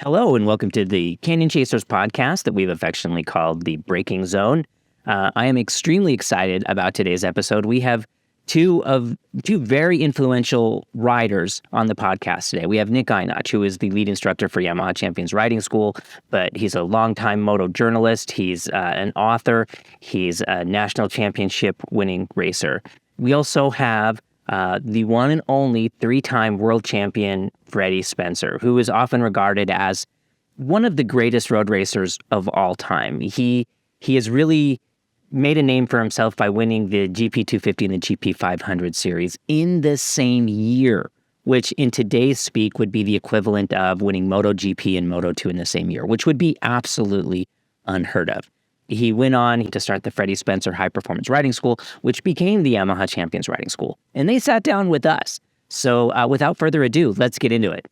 Hello, and welcome to the Canyon Chasers podcast that we've affectionately called the Braking Zone. I am extremely excited about today's episode. We have two very influential riders on the podcast today. We have Nick Ienatsch, who is the lead instructor for Yamaha Champions Riding School, but he's a longtime moto journalist. He's an author. He's a national championship winning racer. We also have the one and only three-time world champion Freddie Spencer, who is often regarded as one of the greatest road racers of all time. He has really made a name for himself by winning the GP250 and the GP500 series in the same year, which in today's speak would be the equivalent of winning MotoGP and Moto2 in the same year, which would be absolutely unheard of. He went on to start the Freddie Spencer High Performance Riding School, which became the Yamaha Champions Riding School. And they sat down with us. So without further ado, let's get into it.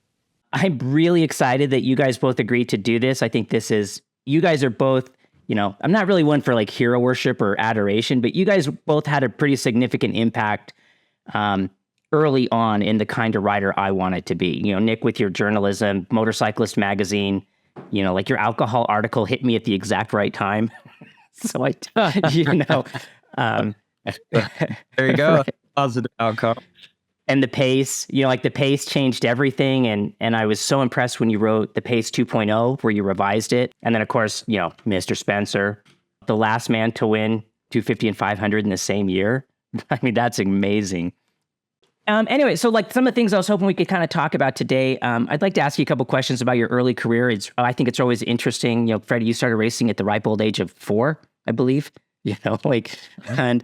I'm really excited that you guys both agreed to do this. I think you guys are both, I'm not really one for like hero worship or adoration, but you guys both had a pretty significant impact early on in the kind of rider I wanted to be. Nick, with your journalism, Motorcyclist magazine, like your alcohol article hit me at the exact right time. So there you go. Right. Positive outcome. And the pace, the pace changed everything. And I was so impressed when you wrote the Pace 2.0, where you revised it. And then, of course, Mr. Spencer, the last man to win 250 and 500 in the same year. I mean, that's amazing. Anyway, so like some of the things I was hoping we could kind of talk about today, I'd like to ask you a couple questions about your early career. I think it's always interesting. Freddie, you started racing at the ripe old age of 4, I believe. And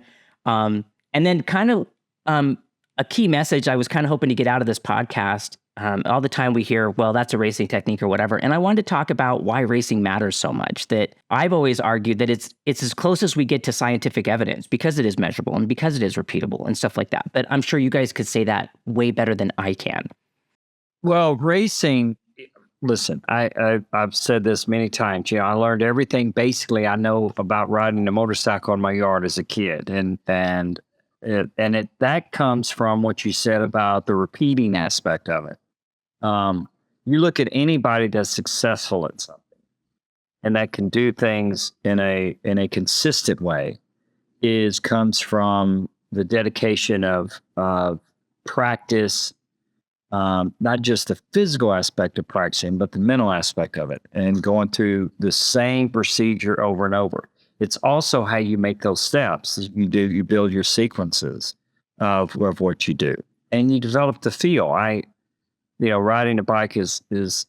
then kind of a key message I was kind of hoping to get out of this podcast. All the time we hear, well, that's a racing technique or whatever. And I wanted to talk about why racing matters so much. That I've always argued that it's as close as we get to scientific evidence because it is measurable and because it is repeatable and stuff like that. But I'm sure you guys could say that way better than I can. Well, racing, listen, I've said this many times. I learned everything basically I know about riding a motorcycle in my yard as a kid. And that comes from what you said about the repeating aspect of it. You look at anybody that's successful at something and that can do things in a consistent way comes from the dedication of practice, not just the physical aspect of practicing, but the mental aspect of it and going through the same procedure over and over. It's also how you make those steps. You build your sequences of what you do, and you develop the feel. Riding a bike is as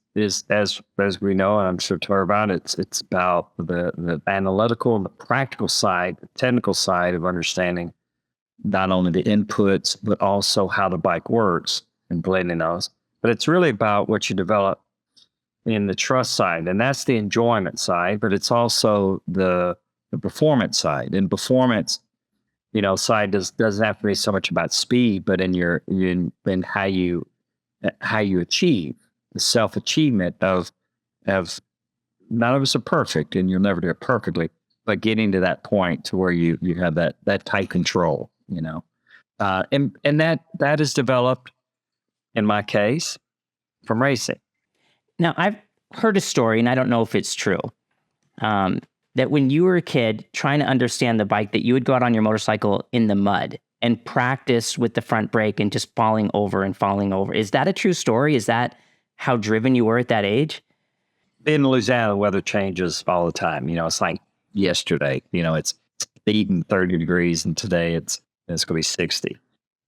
we know, and I'm sure to talk about it, it's about the analytical and the practical side, the technical side of understanding not only the inputs but also how the bike works and blending those. But it's really about what you develop in the trust side, and that's the enjoyment side. But it's also the performance side, and performance, side doesn't have to be so much about speed, but in how you achieve the self-achievement of none of us are perfect, and you'll never do it perfectly, but getting to that point to where you have that tight control, and that is developed in my case from racing. Now, I've heard a story, and I don't know if it's true, that when you were a kid trying to understand the bike, that you would go out on your motorcycle in the mud and practice with the front brake and just falling over. Is that a true story? Is that how driven you were at that age? In Louisiana, the weather changes all the time. It's like yesterday, it's 8 and 30 degrees, and today it's going to be 60.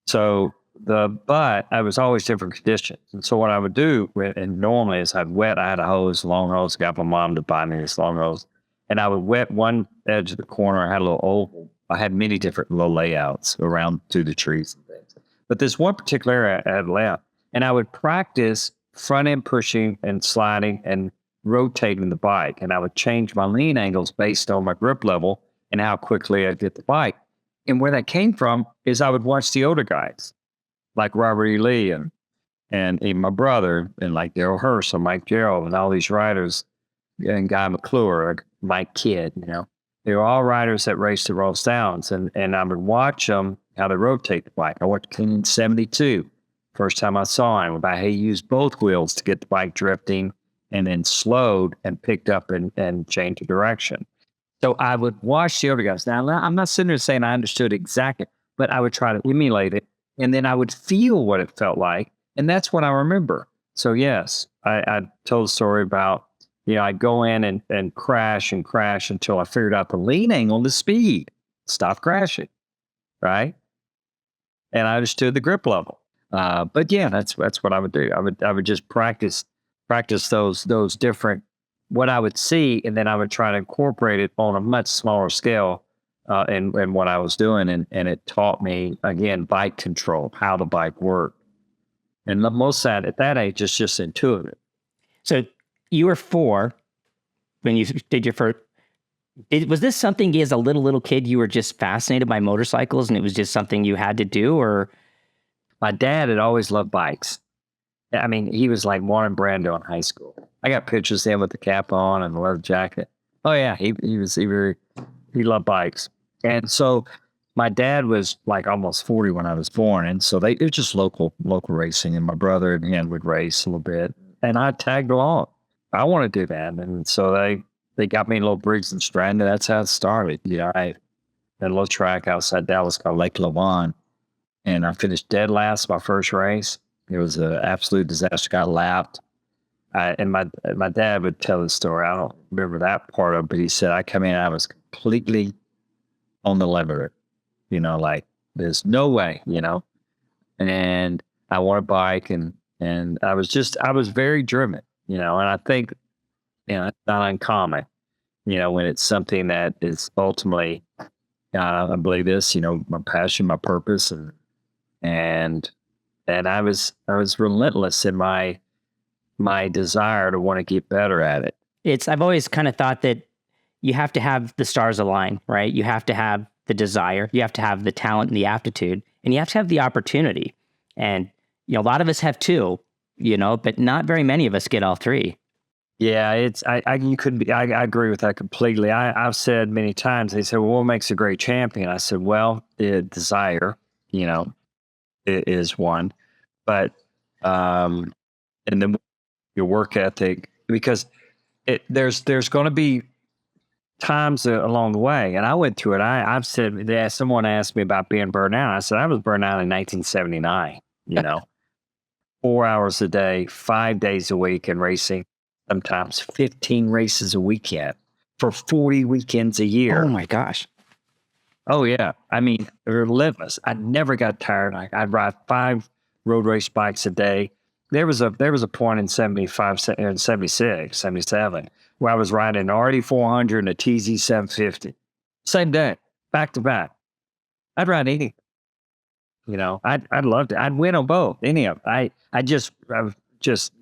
So but I was always different conditions. And so what I would do, and normally is I had a hose, long hose, got my mom to buy me this long hose. And I would wet one edge of the corner. I had a little oval. I had many different little layouts around through the trees and things. But this one particular area I had layout. And I would practice front end pushing and sliding and rotating the bike. And I would change my lean angles based on my grip level and how quickly I'd get the bike. And where that came from is I would watch the older guys, like Robert E. Lee and even my brother, and like Darrell Hurst and Mike Gerald and all these riders, and Guy McClure, Mike Kidd, they were all riders that raced the Rolls Downs, and I would watch them, how they rotate the bike. I watched King in 72, first time I saw him, about how he used both wheels to get the bike drifting and then slowed and picked up and changed the direction. So I would watch the other guys. Now, I'm not sitting there saying I understood exactly, but I would try to emulate it. And then I would feel what it felt like. And that's what I remember. So, yes, I told a story about, I'd go in and crash until I figured out the lean angle, the speed, stop crashing, right? And I understood the grip level. But yeah, that's what I would do. I would just practice those different, what I would see, and then I would try to incorporate it on a much smaller scale in what I was doing. And it taught me, again, bike control, how the bike worked. And most of that at that age is just intuitive. So you were 4 when you did your first. Was this something as a little kid you were just fascinated by motorcycles and it was just something you had to do, or? My dad had always loved bikes. I mean, he was like Warren Brando in high school. I got pictures of him with the cap on and the leather jacket. Oh yeah, he loved bikes. And so my dad was like almost 40 when I was born. And so it was just local racing. And my brother again would race a little bit. And I tagged along. I want to do that. And so they got me in little Briggs and Stratton. That's how it started. I had a little track outside Dallas called Lake Lavon. And I finished dead last my first race. It was an absolute disaster. Got lapped. And my dad would tell the story. I don't remember that part of it, but he said, I come in, I was completely on the limit. Like there's no way, and I want a bike and I was very driven, and I think, it's not uncommon, when it's something that is ultimately, I believe this, my passion, my purpose, and I was relentless in my desire to want to get better at it. I've always kind of thought that you have to have the stars align, right? You have to have the desire, you have to have the talent and the aptitude, and you have to have the opportunity. And, a lot of us have 2, but not very many of us get all 3. Yeah, you couldn't be, I agree with that completely. I've said many times, they said, well, what makes a great champion? I said, well, the desire, is one, but, and then your work ethic, because there's going to be times along the way, and I went through it. I've said, someone asked me about being burned out. I said I was burned out in 1979. 4 hours a day, 5 days a week, and racing sometimes 15 races a weekend for 40 weekends a year. Oh my gosh! Oh yeah, I mean, relentless. I never got tired. I'd ride 5 road race bikes a day. There was a point in 75 and 76, 77 where I was riding an RD400 and a TZ 750. Same day, back to back. I'd ride anything. I'd love to. I'd win on both, any of them. I just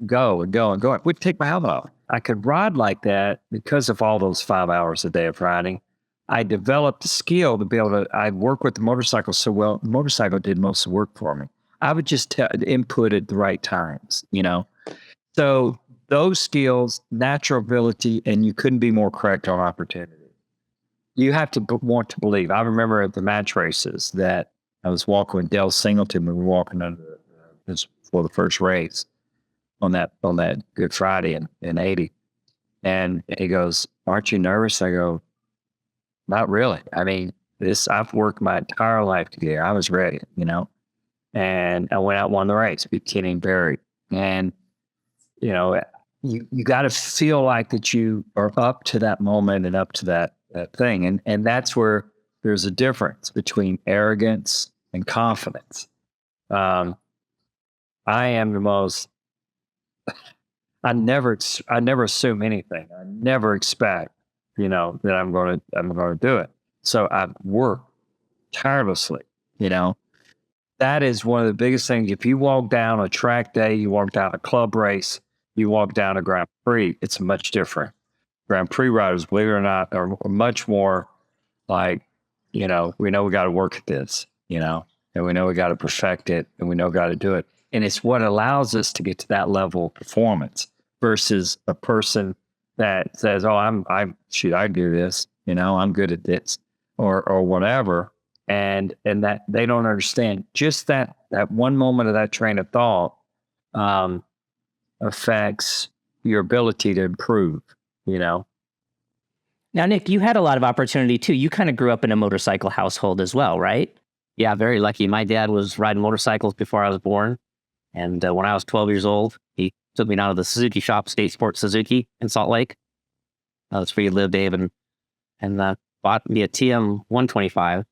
go and go and go. I would take my helmet off. I could ride like that because of all those 5 hours a day of riding. I developed the skill to be able to, I'd work with the motorcycle so well. The motorcycle did most of the work for me. I would just input at the right times, So those skills, natural ability, and you couldn't be more correct on opportunity. You have to want to believe. I remember at the match races that I was walking with Dale Singleton. We were walking for the first race on that Good Friday in 80. And he goes, aren't you nervous? I go, not really. I mean, I've worked my entire life together. I was ready, and I went out and won the race, beat Kenny and Barry. And, you got to feel like that you are up to that moment and up to that thing. And that's where there's a difference between arrogance and confidence. I am the most, I never assume anything. I never expect, that I'm going to do it. So I work tirelessly, That is one of the biggest things. If you walk down a track day, you walk down a club race, you walk down a Grand Prix, it's much different. Grand Prix riders, believe it or not, are much more like, we know we got to work at this, and we know we got to perfect it, and we know we got to do it. And it's what allows us to get to that level of performance versus a person that says, oh, I do this, I'm good at this or whatever. And that they don't understand just that one moment of that train of thought affects your ability to improve, you know. Now, Nick, you had a lot of opportunity too. You kind of grew up in a motorcycle household as well, right? Yeah, very lucky. My dad was riding motorcycles before I was born. And when I was 12 years old, he took me down to the Suzuki shop, State Sport Suzuki in Salt Lake. That's where you live, Dave, and bought me a TM 125.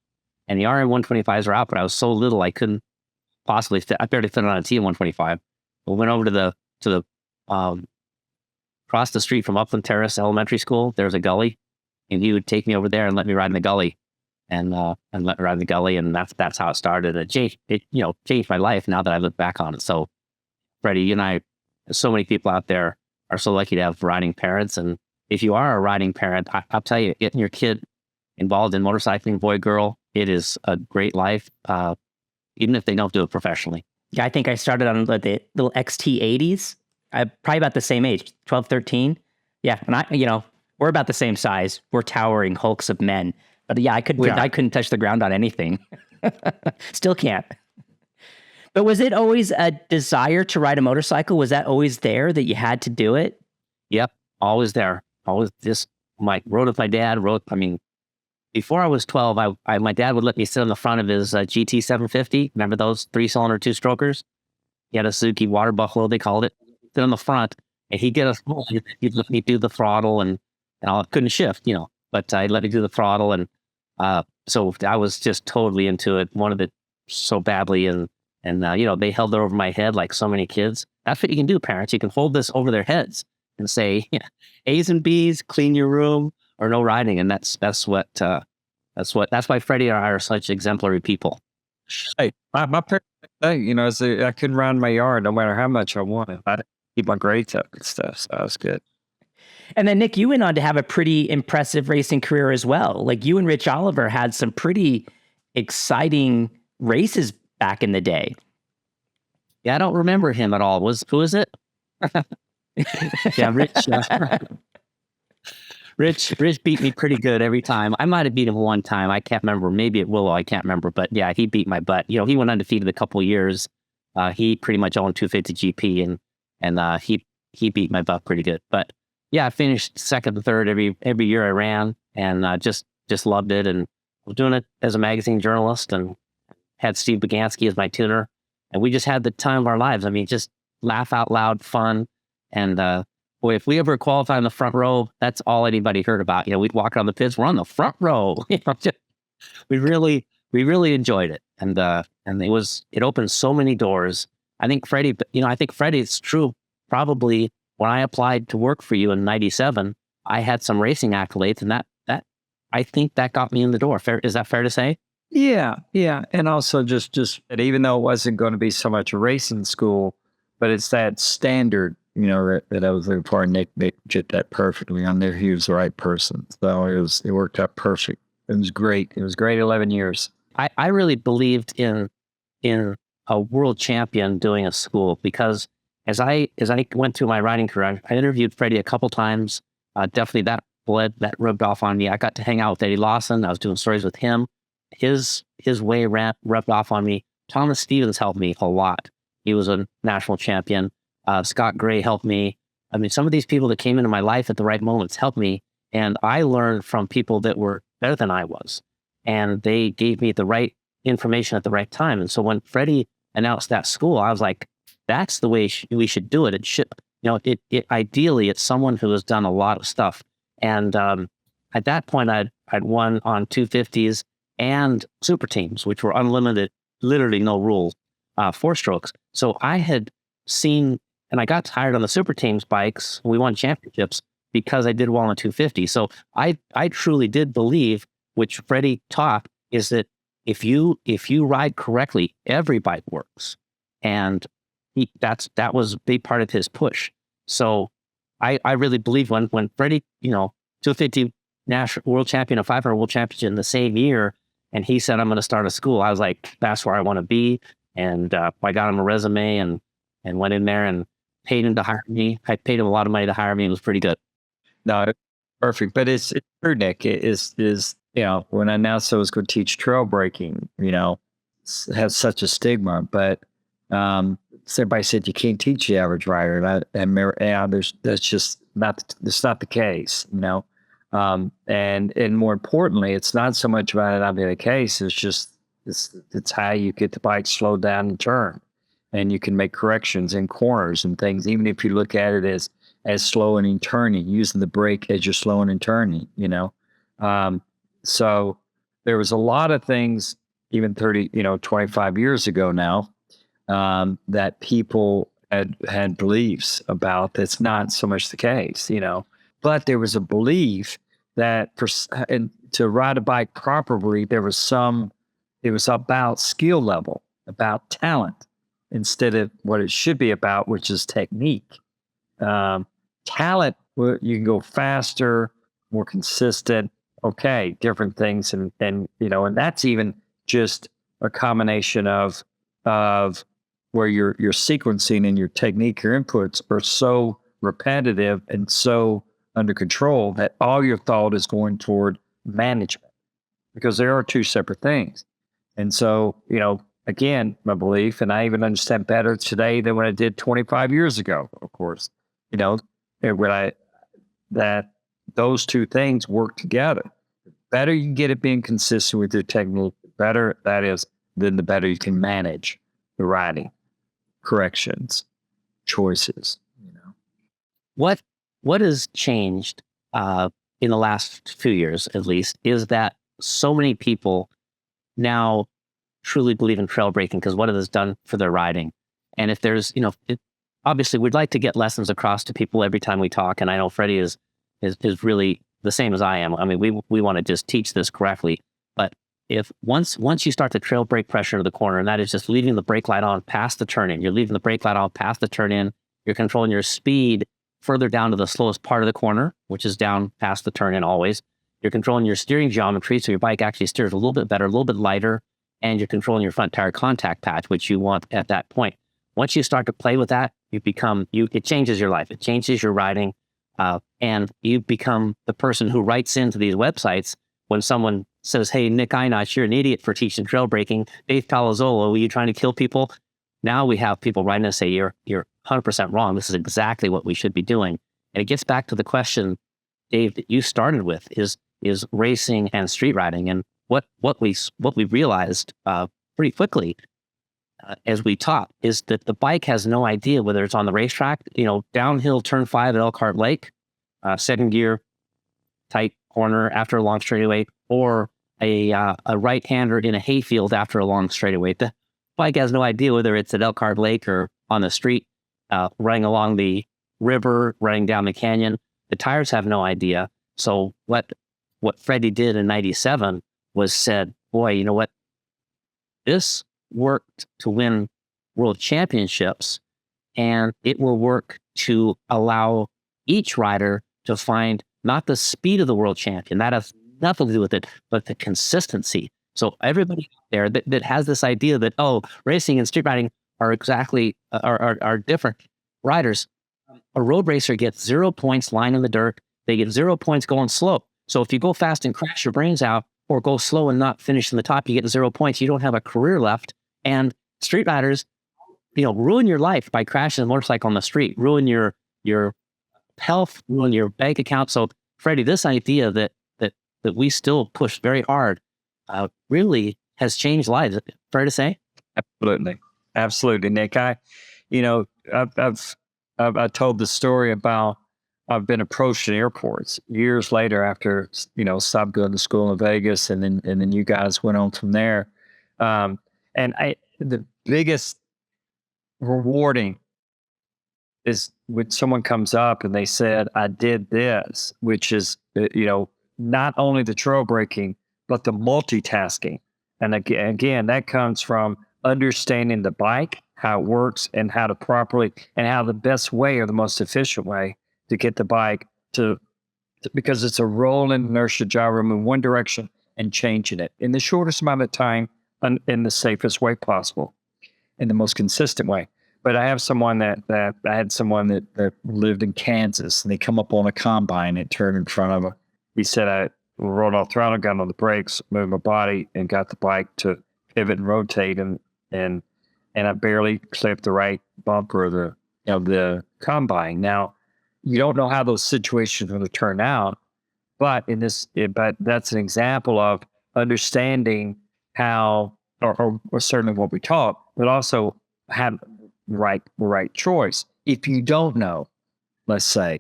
And the RM 125s were out, but I was so little I couldn't possibly fit. I barely fit on a TM 125. We went over to the across the street from Upland Terrace Elementary School. There's a gully, and he would take me over there and let me ride in the gully, and let me ride in the gully, and that's how it started. It changed my life now that I look back on it. So, Freddie, you and I, so many people out there are so lucky to have riding parents, and if you are a riding parent, I'll tell you, getting your kid involved in motorcycling, boy, girl, it is a great life, even if they don't do it professionally. Yeah, I think I started on the little XT80s. I'm probably about the same age, 12, 13. Yeah, and we're about the same size. We're towering hulks of men. But yeah, I couldn't touch the ground on anything. Still can't. But was it always a desire to ride a motorcycle? Was that always there that you had to do it? Yep, always there. Always just rode with my dad. Before I was 12, my dad would let me sit on the front of his GT 750. Remember those 3-cylinder 2-strokers? He had a Suzuki Water Buffalo, they called it. Sit on the front, and he'd get us. He'd let me do the throttle, and I couldn't shift, but I'd let me do the throttle, and so I was just totally into it. Wanted it so badly, and they held it over my head like so many kids. That's what you can do, parents. You can hold this over their heads and say, A's and B's, clean your room, or no riding, and that's why Freddie and I are such exemplary people. Hey, my parents, I couldn't ride in my yard no matter how much I wanted. I didn't keep my grades up and stuff, so that was good. And then, Nick, you went on to have a pretty impressive racing career as well. Like, you and Rich Oliver had some pretty exciting races back in the day. Yeah, I don't remember him at all. Who is it? Yeah, Rich. Rich beat me pretty good every time. I might have beat him one time. I can't remember. Maybe at Willow. I can't remember. But yeah, he beat my butt. He went undefeated a couple of years. He pretty much owned 250 GP, and he beat my butt pretty good. But yeah, I finished second and third every year I ran, and just loved it. And was doing it as a magazine journalist, and had Steve Bagansky as my tuner, and we just had the time of our lives. Just laugh out loud, fun, and boy, if we ever qualified in the front row, that's all anybody heard about. We'd walk around the pits, we're on the front row. We really enjoyed it, and it opened so many doors. I think Freddie, it's true. Probably when I applied to work for you in '97, I had some racing accolades, and that I think that got me in the door. Is that fair to say? Yeah, and also just that even though it wasn't going to be so much a racing school, but it's that standard. That I was looking for. Nick did that perfectly. I knew he was the right person. So it worked out perfect. It was great. It was great 11 years. I really believed in a world champion doing a school, because as I went through my riding career, I interviewed Freddie a couple times. Definitely that rubbed off on me. I got to hang out with Eddie Lawson. I was doing stories with him. His way rubbed off on me. Thomas Stevens helped me a lot. He was a national champion. Scott Gray helped me. Some of these people that came into my life at the right moments helped me. And I learned from people that were better than I was. And they gave me the right information at the right time. And so when Freddie announced that school, I was like, that's the way we should do it. It should, ideally, it's someone who has done a lot of stuff. And at that point, I'd won on 250s and super teams, which were unlimited, literally no rules, 4-strokes. So I had seen, and I got tired on the super teams bikes. We won championships because I did well on 250. So I truly did believe, which Freddie taught, is that if you ride correctly, every bike works. And that was a big part of his push. So I really believe when Freddie, 250 national world champion and 500 world championship in the same year, and he said, I'm going to start a school, I was like, that's where I want to be. And I got him a resume and went in there and paid him to hire me. I paid him a lot of money to hire me. It was pretty good. No, perfect. But it's true, Nick. It is when I announced I was going to teach trail braking, it has such a stigma. But everybody said you can't teach the average rider, that's not the case, and more importantly, it's not so much about it not being the case. It's how you get the bike slowed down and turn, and you can make corrections in corners and things, even if you look at it as slowing and turning, using the brake as you're slowing and turning. So there was a lot of things, even 25 years ago now, that people had beliefs about. That's not so much the case, but there was a belief that to ride a bike properly, it was about skill level, about talent, instead of what it should be about, which is technique. Talent, you can go faster, more consistent, okay, different things. And that's even just a combination of where your sequencing and your technique, your inputs are so repetitive and so under control that all your thought is going toward management, because there are two separate things. And so, again, my belief, and I even understand better today than when I did 25 years ago, of course, that those two things work together. The better you get at being consistent with your technique, the better that is, then the better you can manage the riding, corrections, choices. What has changed in the last few years, at least, is that so many people now truly believe in trail braking because what it has done for their riding. And if there's, obviously we'd like to get lessons across to people every time we talk. And I know Freddie is really the same as I am. I mean, we want to just teach this correctly. But if once you start the trail brake pressure into the corner, and that is just leaving the brake light on past the turn in, you're leaving the brake light on past the turn in, you're controlling your speed further down to the slowest part of the corner, which is down past the turn in always. You're controlling your steering geometry, so your bike actually steers a little bit better, a little bit lighter, and you're controlling your front tire contact patch, which you want at that point. Once you start to play with that, it changes your life. It changes your riding, and you become the person who writes into these websites when someone says, "Hey, Nick Ienatsch, you're an idiot for teaching trail braking. Dave Palazzolo, were you trying to kill people?" Now we have people writing and say, "You're 100% wrong. This is exactly what we should be doing." And it gets back to the question, Dave, that you started with is racing and street riding. And what we realized pretty quickly as we taught is that the bike has no idea whether it's on the racetrack, downhill turn 5 at Elkhart Lake, second gear, tight corner after a long straightaway, or a right-hander in a hayfield after a long straightaway. The bike has no idea whether it's at Elkhart Lake or on the street, running along the river, running down the canyon. The tires have no idea. So what Freddie did in '97 was said, boy, you know what? This worked to win world championships, and it will work to allow each rider to find not the speed of the world champion, that has nothing to do with it, but the consistency. So everybody out there that has this idea that, racing and street riding are exactly, are different riders. A road racer gets 0 points lying in the dirt. They get 0 points going slow. So if you go fast and crash your brains out, or go slow and not finish in the top, you get 0 points. You don't have a career left. And street riders, ruin your life by crashing a motorcycle on the street, ruin your health, ruin your bank account. So Freddie, this idea that we still push very hard really has changed lives. Fair to say? Absolutely, Nick. I told the story about I've been approached in airports years later after stopped going to school in Vegas, and then you guys went on from there. And the biggest rewarding is when someone comes up and they said, "I did this," which is not only the trail braking but the multitasking. And again, that comes from understanding the bike, how it works, and how to properly, and how the best way or the most efficient way to get the bike to because it's a rolling inertia gyro in one direction and changing it in the shortest amount of time and in the safest way possible, in the most consistent way. But I have someone that lived in Kansas, and they come up on a combine and turned in front of him. He said, "I rolled off throttle, got on the brakes, moved my body, and got the bike to pivot and rotate, and and I barely clipped the right bumper of the combine. Now, you don't know how those situations are going to turn out, but but that's an example of understanding how, or certainly what we taught, but also have the right choice. If you don't know, let's say,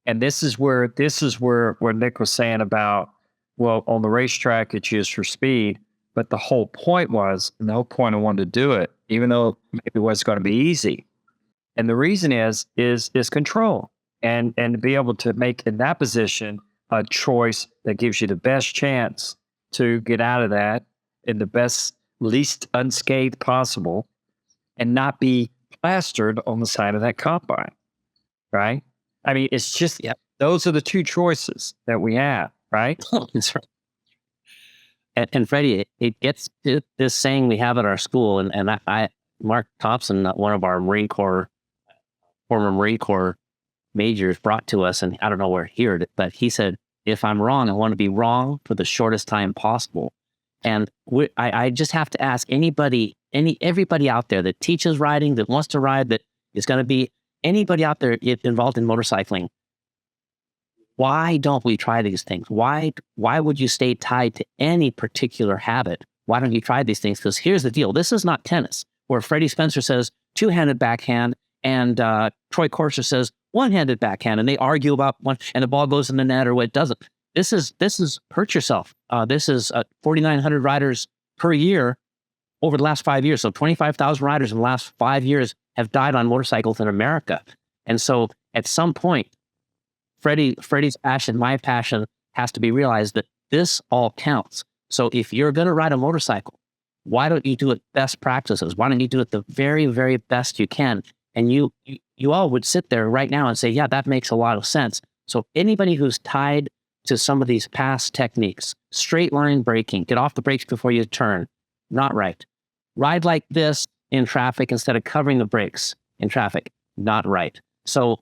and this is where Nick was saying about, well, on the racetrack it's used for speed, but the whole point and the whole point I wanted to do it, even though maybe it wasn't going to be easy, and the reason is control, and to be able to make in that position a choice that gives you the best chance to get out of that in the best, least unscathed possible, and not be plastered on the side of that combine, right? I mean, it's just, those are the two choices that we have, right? That's right. And Freddie, it gets to this saying we have at our school, and I Mark Thompson, one of our former Marine Corps majors, brought to us, and I don't know where he heard it, but he said, if I'm wrong, I want to be wrong for the shortest time possible. And I just have to ask everybody out there that teaches riding, that wants to ride, that is going to be anybody out there involved in motorcycling, why don't we try these things? Why would you stay tied to any particular habit? Why don't you try these things? Because here's the deal. This is not tennis, where Freddie Spencer says two-handed backhand and Troy Corser says one-handed backhand, and they argue about one, and the ball goes in the net or what it doesn't. This is hurt yourself. This is 4,900 riders per year over the last 5 years. So 25,000 riders in the last 5 years have died on motorcycles in America. And so at some point, Freddie's passion, my passion, has to be realized that this all counts. So if you're going to ride a motorcycle, why don't you do it best practices? Why don't you do it the very, very best you can? And you all would sit there right now and say, yeah, that makes a lot of sense. So anybody who's tied to some of these past techniques, straight line braking, get off the brakes before you turn, not right. Ride like this in traffic instead of covering the brakes in traffic, not right. So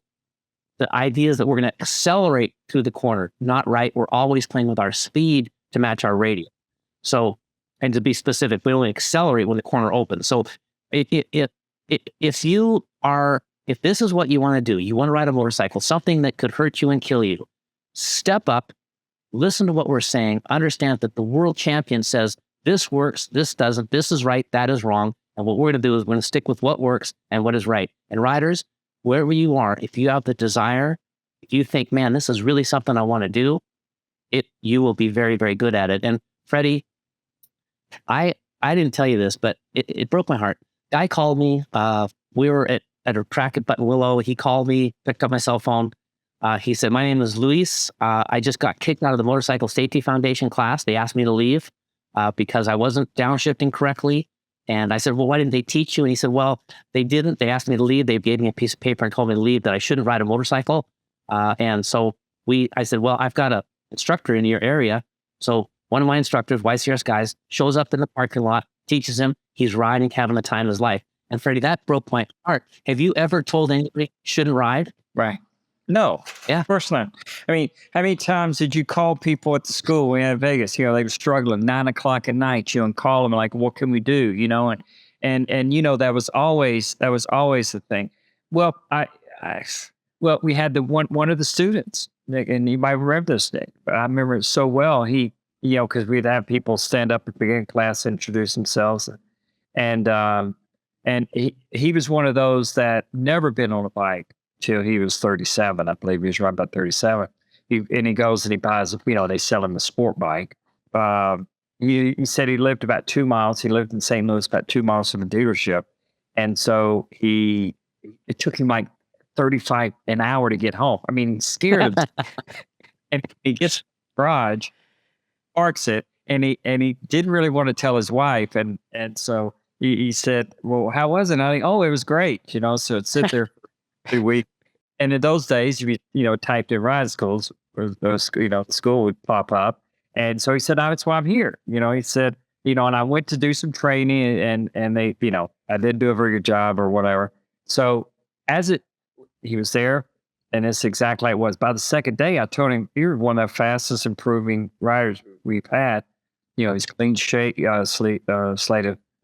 the idea is that we're going to accelerate through the corner, not right. We're always playing with our speed to match our radius. So, and to be specific, we only accelerate when the corner opens. So if this is what you want to do, you want to ride a motorcycle, something that could hurt you and kill you, step up, listen to what we're saying, understand that the world champion says this works, this doesn't, this is right, that is wrong. And what we're going to do is we're going to stick with what works and what is right. And riders, wherever you are, if you have the desire, if you think, man, this is really something I want to do, you will be very, very good at it. And Freddie, I didn't tell you this, but it broke my heart. Guy called me. We were at a track at Button Willow. He called me, picked up my cell phone. He said, my name is Luis. I just got kicked out of the Motorcycle Safety Foundation class. They asked me to leave because I wasn't downshifting correctly. And I said, well, why didn't they teach you? And he said, well, they didn't. They asked me to leave. They gave me a piece of paper and told me to leave, that I shouldn't ride a motorcycle. And so I said, well, I've got an instructor in your area. So one of my instructors, YCRS guys, shows up in the parking lot, teaches him. He's riding, having the time of his life. And Freddie, that broke my heart. Have you ever told anybody you shouldn't ride? Right. No. Yeah. Of course not. I mean, how many times did you call people at the school we had in Vegas? They were struggling 9 o'clock at night, and call them like, what can we do? And that was always the thing. Well, we had one of the students, Nick, and you might remember this, Nick, but I remember it so well. He, because we'd have people stand up at the beginning of class, introduce themselves, and he was one of those that never been on a bike till he was 37. I believe he was right about 37. He goes and he buys, they sell him a sport bike. He said he lived about 2 miles. He lived in St. Louis, about 2 miles from a dealership. And so it took him like 35 an hour to get home. I mean, he's scared of and he gets to the garage, parks it, and he didn't really want to tell his wife. And so he said, well, how was it? And I think, oh, it was great. So it'd sit there for 3 weeks. And in those days, you typed in ride schools, the school would pop up. And so he said, that's why I'm here. He said, and I went to do some training and they, I didn't do a very good job or whatever. So he was there, and it's exactly like it was. By the second day, I told him, you're one of the fastest improving riders we've had. He's clean slate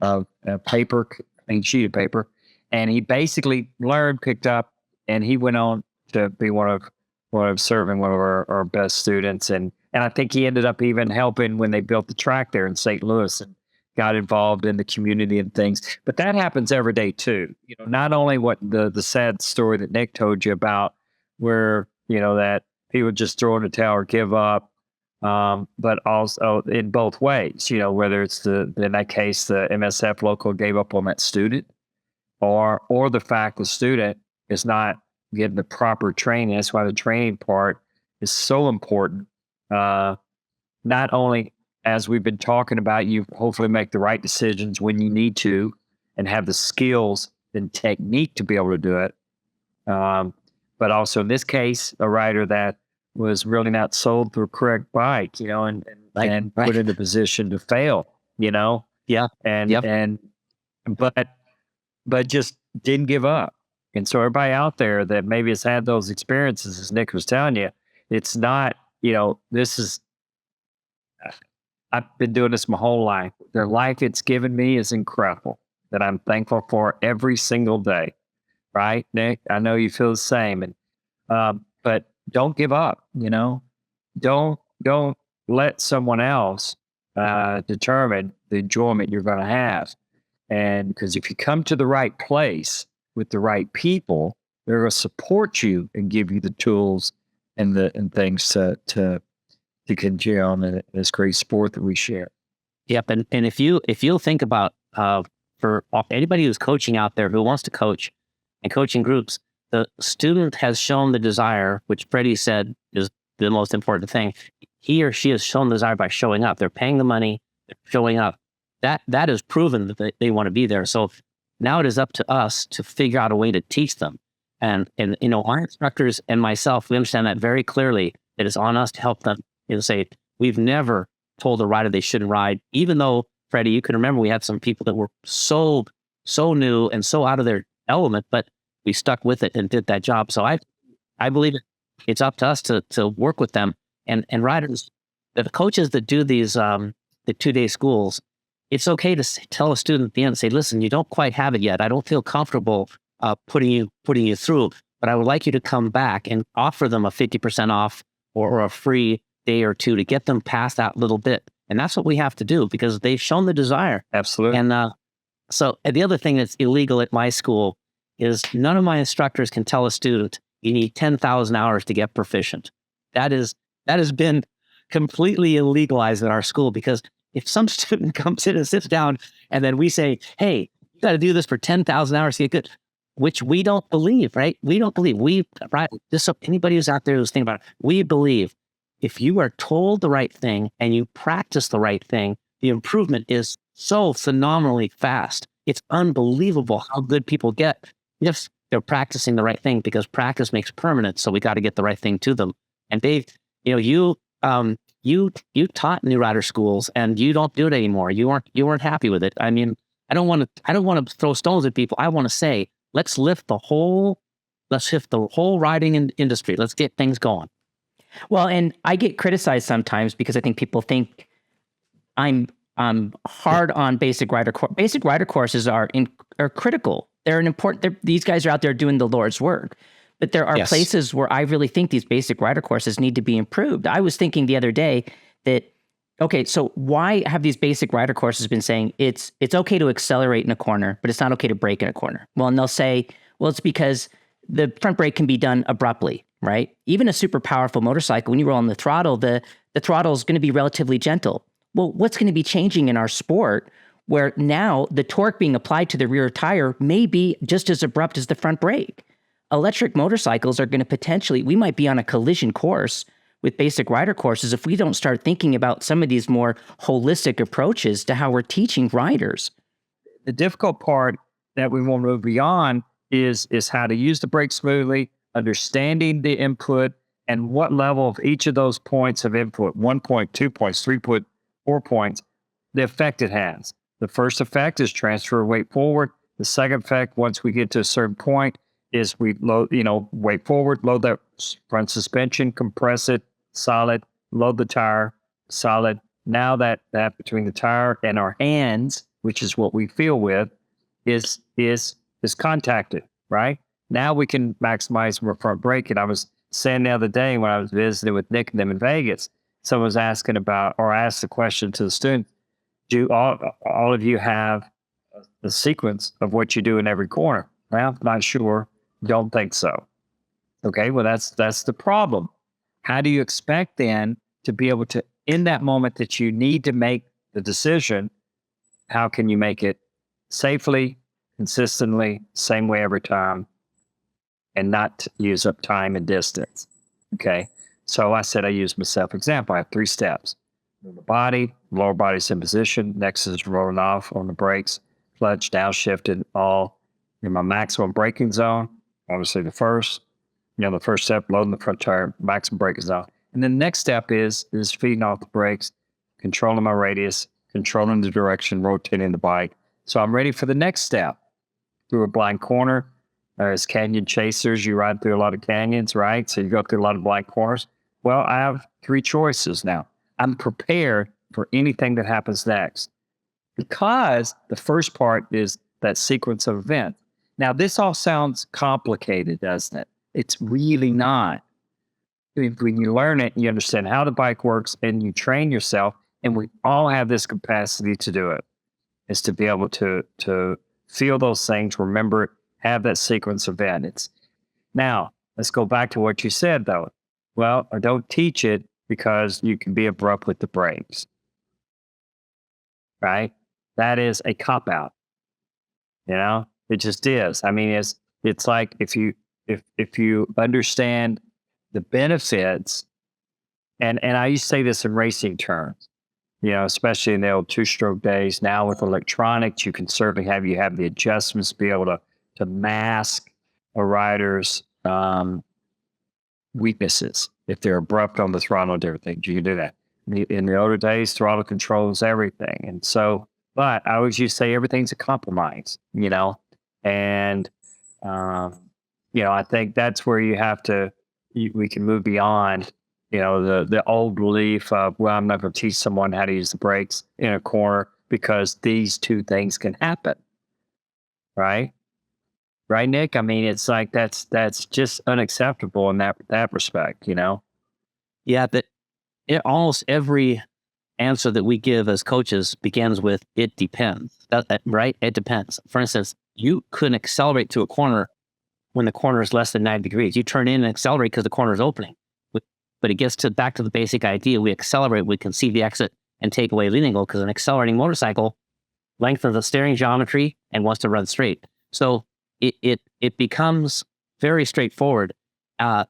of paper, blank sheet of paper. And he basically learned, picked up, and he went on to be one of serving one of our best students. And I think he ended up even helping when they built the track there in St. Louis and got involved in the community and things. But that happens every day too. Not only what the sad story that Nick told you about, where that people just throw in the towel or give up, but also in both ways. Whether it's in that case the MSF local gave up on that student, or the fact the student is not getting the proper training. That's why the training part is so important. Not only, as we've been talking about, you hopefully make the right decisions when you need to and have the skills and technique to be able to do it. But also in this case, a rider that was really not sold the correct bike, and put in a position to fail, Yeah. But just didn't give up. And so everybody out there that maybe has had those experiences, as Nick was telling you, it's not, I've been doing this my whole life. The life it's given me is incredible, that I'm thankful for every single day. Right, Nick? I know you feel the same. And but don't give up, Don't let someone else determine the enjoyment you're going to have. And because if you come to the right place with the right people, they're going to support you and give you the tools and things to continue on this great sport that we share. Yep. And if you'll think about for anybody who's coaching out there who wants to coach and coaching groups, the student has shown the desire, which Freddie said is the most important thing. He or she has shown the desire by showing up. They're paying the money, they're showing up. That is proven that they want to be there. So now it is up to us to figure out a way to teach them. And our instructors and myself, we understand that very clearly. It is on us to help them. Say, we've never told a rider they shouldn't ride, even though, Freddie, you can remember we had some people that were so new and so out of their element, but we stuck with it and did that job. So I believe it's up to us to work with them and riders, the coaches that do these the 2-day schools. It's okay to tell a student at the end, say, listen, you don't quite have it yet. I don't feel comfortable putting you through, but I would like you to come back and offer them a 50% off or a free day or two to get them past that little bit. And that's what we have to do because they've shown the desire. Absolutely. And the other thing that's illegal at my school is none of my instructors can tell a student you need 10,000 hours to get proficient. That has been completely illegalized at our school, because if some student comes in and sits down and then we say, hey, you got to do this for 10,000 hours to get good, which we don't believe, right? We don't believe. So anybody who's out there who's thinking about it, we believe if you are told the right thing and you practice the right thing, the improvement is so phenomenally fast. It's unbelievable how good people get if they're practicing the right thing, because practice makes permanent. So we got to get the right thing to them. And Dave, you taught new rider schools and you don't do it anymore. You weren't happy with it. I mean, I don't want to throw stones at people. I want to say, let's lift the whole riding industry. Let's get things going. Well, and I get criticized sometimes because I think people think I'm hard on basic rider courses are critical. They're an important. These guys are out there doing the Lord's work, but there are places where I really think these basic rider courses need to be improved. I was thinking the other day that, okay, so why have these basic rider courses been saying it's okay to accelerate in a corner, but it's not okay to brake in a corner? Well, and they'll say, well, it's because the front brake can be done abruptly, right? Even a super powerful motorcycle, when you roll on the throttle, the throttle is going to be relatively gentle. Well, what's going to be changing in our sport where now the torque being applied to the rear tire may be just as abrupt as the front brake? Electric motorcycles are going to we might be on a collision course with basic rider courses if we don't start thinking about some of these more holistic approaches to how we're teaching riders. The difficult part that we want to move beyond is how to use the brake smoothly, understanding the input, and what level of each of those points of input, 1 point, 2 points, 3 point, 4 points, the effect it has. The first effect is transfer weight forward. The second effect, once we get to a certain point, is we load, weight forward, load that front suspension, compress it, solid, load the tire, solid. Now that between the tire and our hands, which is what we feel with, is contacted, right? Now we can maximize our front brake. And I was saying the other day when I was visiting with Nick and them in Vegas, someone was asking about, or asked the question to the student, do all of you have the sequence of what you do in every corner? Well, not sure. Don't think so. Okay, well, that's the problem. How do you expect then to be able to, in that moment that you need to make the decision, how can you make it safely, consistently, same way every time, and not use up time and distance? Okay, so I said I use myself example. I have 3 steps. The body, lower body's in position, next is rolling off on the brakes, clutch downshifted, all in my maximum braking zone. Obviously the first step, loading the front tire, maximum braking zone. And then the next step is feeding off the brakes, controlling my radius, controlling the direction, rotating the bike. So I'm ready for the next step. Through a blind corner, as canyon chasers, you ride through a lot of canyons, right? So you go through a lot of blind corners. Well, I have 3 choices now. I'm prepared for anything that happens next, because the first part is that sequence of events. Now, this all sounds complicated, doesn't it? It's really not. When you learn it, you understand how the bike works and you train yourself, and we all have this capacity to do it, is to be able to feel those things, remember it, have that sequence of events. Now, let's go back to what you said, though. Well, or don't teach it because you can be abrupt with the brakes, right? That is a cop-out. It just is. I mean, it's like if you understand the benefits, and I used to say this in racing terms, especially in the old 2-stroke days. Now with electronics, you can certainly have the adjustments to be able to mask a rider's weaknesses. If they're abrupt on the throttle and everything, you can do that. In the older days, throttle controls everything. And so, but I always used to say everything's a compromise, and, I think that's where you have to, we can move beyond, the old belief of, well, I'm not going to teach someone how to use the brakes in a corner because these 2 things can happen. Right? Right, Nick? I mean, it's like, that's just unacceptable in that respect, Yeah, almost every answer that we give as coaches begins with, it depends, right? It depends. For instance, you couldn't accelerate to a corner when the corner is less than 90 degrees. You turn in and accelerate because the corner is opening. But it gets back to the basic idea. We accelerate, we can see the exit and take away lean angle, because an accelerating motorcycle lengthens the steering geometry and wants to run straight. So it becomes very straightforward. And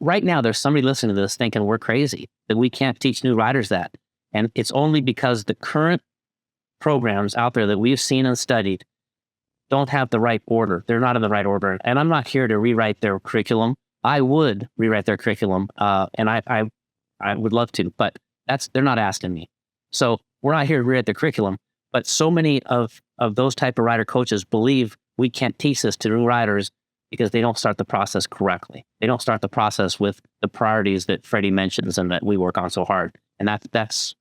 right now, there's somebody listening to this thinking we're crazy, that we can't teach new riders that. And it's only because the current programs out there that we've seen and studied don't have the right order. They're not in the right order. And I'm not here to rewrite their curriculum. I would rewrite their curriculum, and I would love to, but they're not asking me. So we're not here to rewrite their curriculum. But so many of those type of rider coaches believe we can't teach this to new riders because they don't start the process correctly. They don't start the process with the priorities that Freddie mentions and that we work on so hard. And that's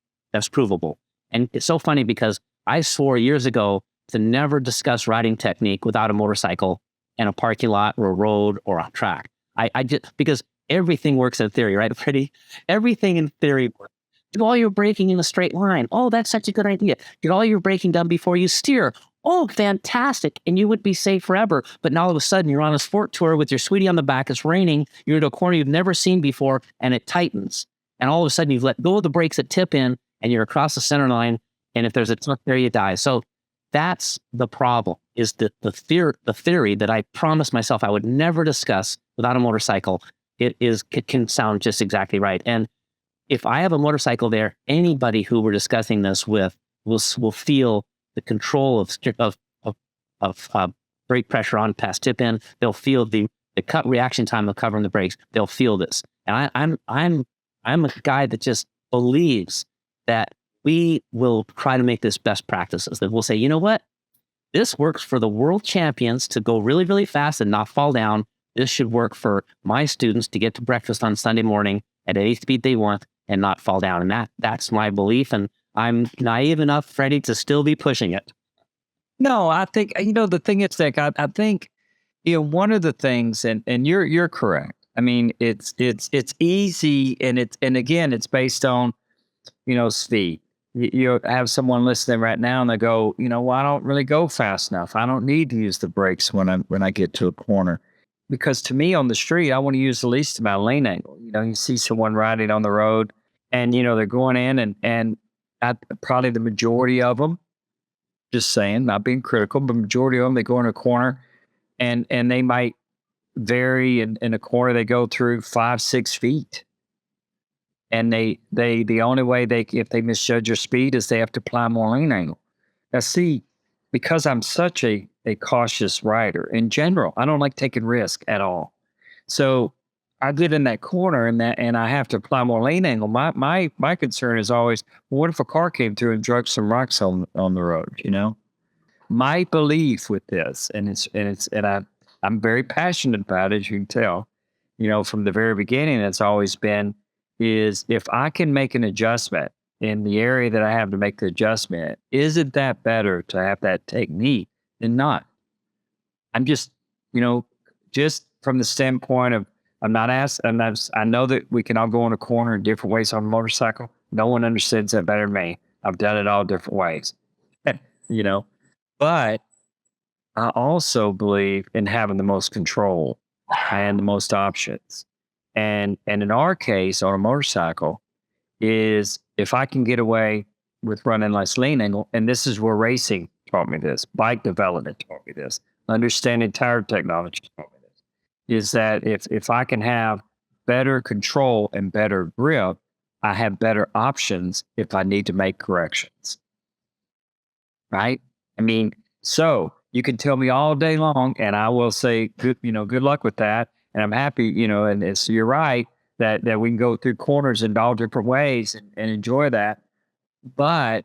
provable. And it's so funny because I swore years ago to never discuss riding technique without a motorcycle in a parking lot or a road or on track. I just, because everything works in theory, right, Freddie? Everything in theory works. Do all your braking in a straight line. Oh, that's such a good idea. Get all your braking done before you steer. Oh, fantastic. And you would be safe forever. But now all of a sudden you're on a sport tour with your sweetie on the back. It's raining. You're in a corner you've never seen before and it tightens. And all of a sudden you've let go of the brakes at tip in and you're across the center line. And if there's a truck there, you die. So that's the problem, is that the theory that I promised myself I would never discuss without a motorcycle, it can sound just exactly right. And if I have a motorcycle there, anybody who we're discussing this with will feel the control of brake pressure on past tip in. They'll feel the cut reaction time of covering the brakes. They'll feel this. And I'm a guy that just believes that we will try to make this best practices. That we'll say, you know what? This works for the world champions to go really, really fast and not fall down. This should work for my students to get to breakfast on Sunday morning at any speed they want and not fall down. And that's my belief. And I'm naive enough, Freddie, to still be pushing it. No, I think, the thing is, Nick, I think, one of the things, and you're correct. I mean, it's easy, and again, it's based on, speed. You have someone listening right now and they go, well, I don't really go fast enough. I don't need to use the brakes when I get to a corner. Because to me on the street, I want to use the least amount of lane angle. You see someone riding on the road and, they're going in and probably the majority of them, just saying, not being critical, but majority of them, they go in a corner and they might vary in a corner. They go through 5-6 feet. And the only way if they misjudge your speed is they have to apply more lane angle. Now, see, because I'm such a cautious rider in general, I don't like taking risk at all. So I get in that corner and I have to apply more lane angle. My concern is always, well, what if a car came through and dragged some rocks on the road? My belief with this, I'm very passionate about it, as you can tell. From the very beginning, it's always been, is if I can make an adjustment in the area that I have to make the adjustment, isn't that better to have that technique than not? I'm just, just from the standpoint of, I'm not asked, and I know that we can all go in a corner in different ways on a motorcycle. No one understands that better than me. I've done it all different ways, but I also believe in having the most control and the most options. And in our case, on a motorcycle, is if I can get away with running less lane angle, and this is where racing taught me this, bike development taught me this, understanding tire technology taught me this, is that if I can have better control and better grip, I have better options if I need to make corrections. Right? I mean, so you can tell me all day long, and I will say, good luck with that. And I'm happy, and so you're right that we can go through corners in all different ways and enjoy that. But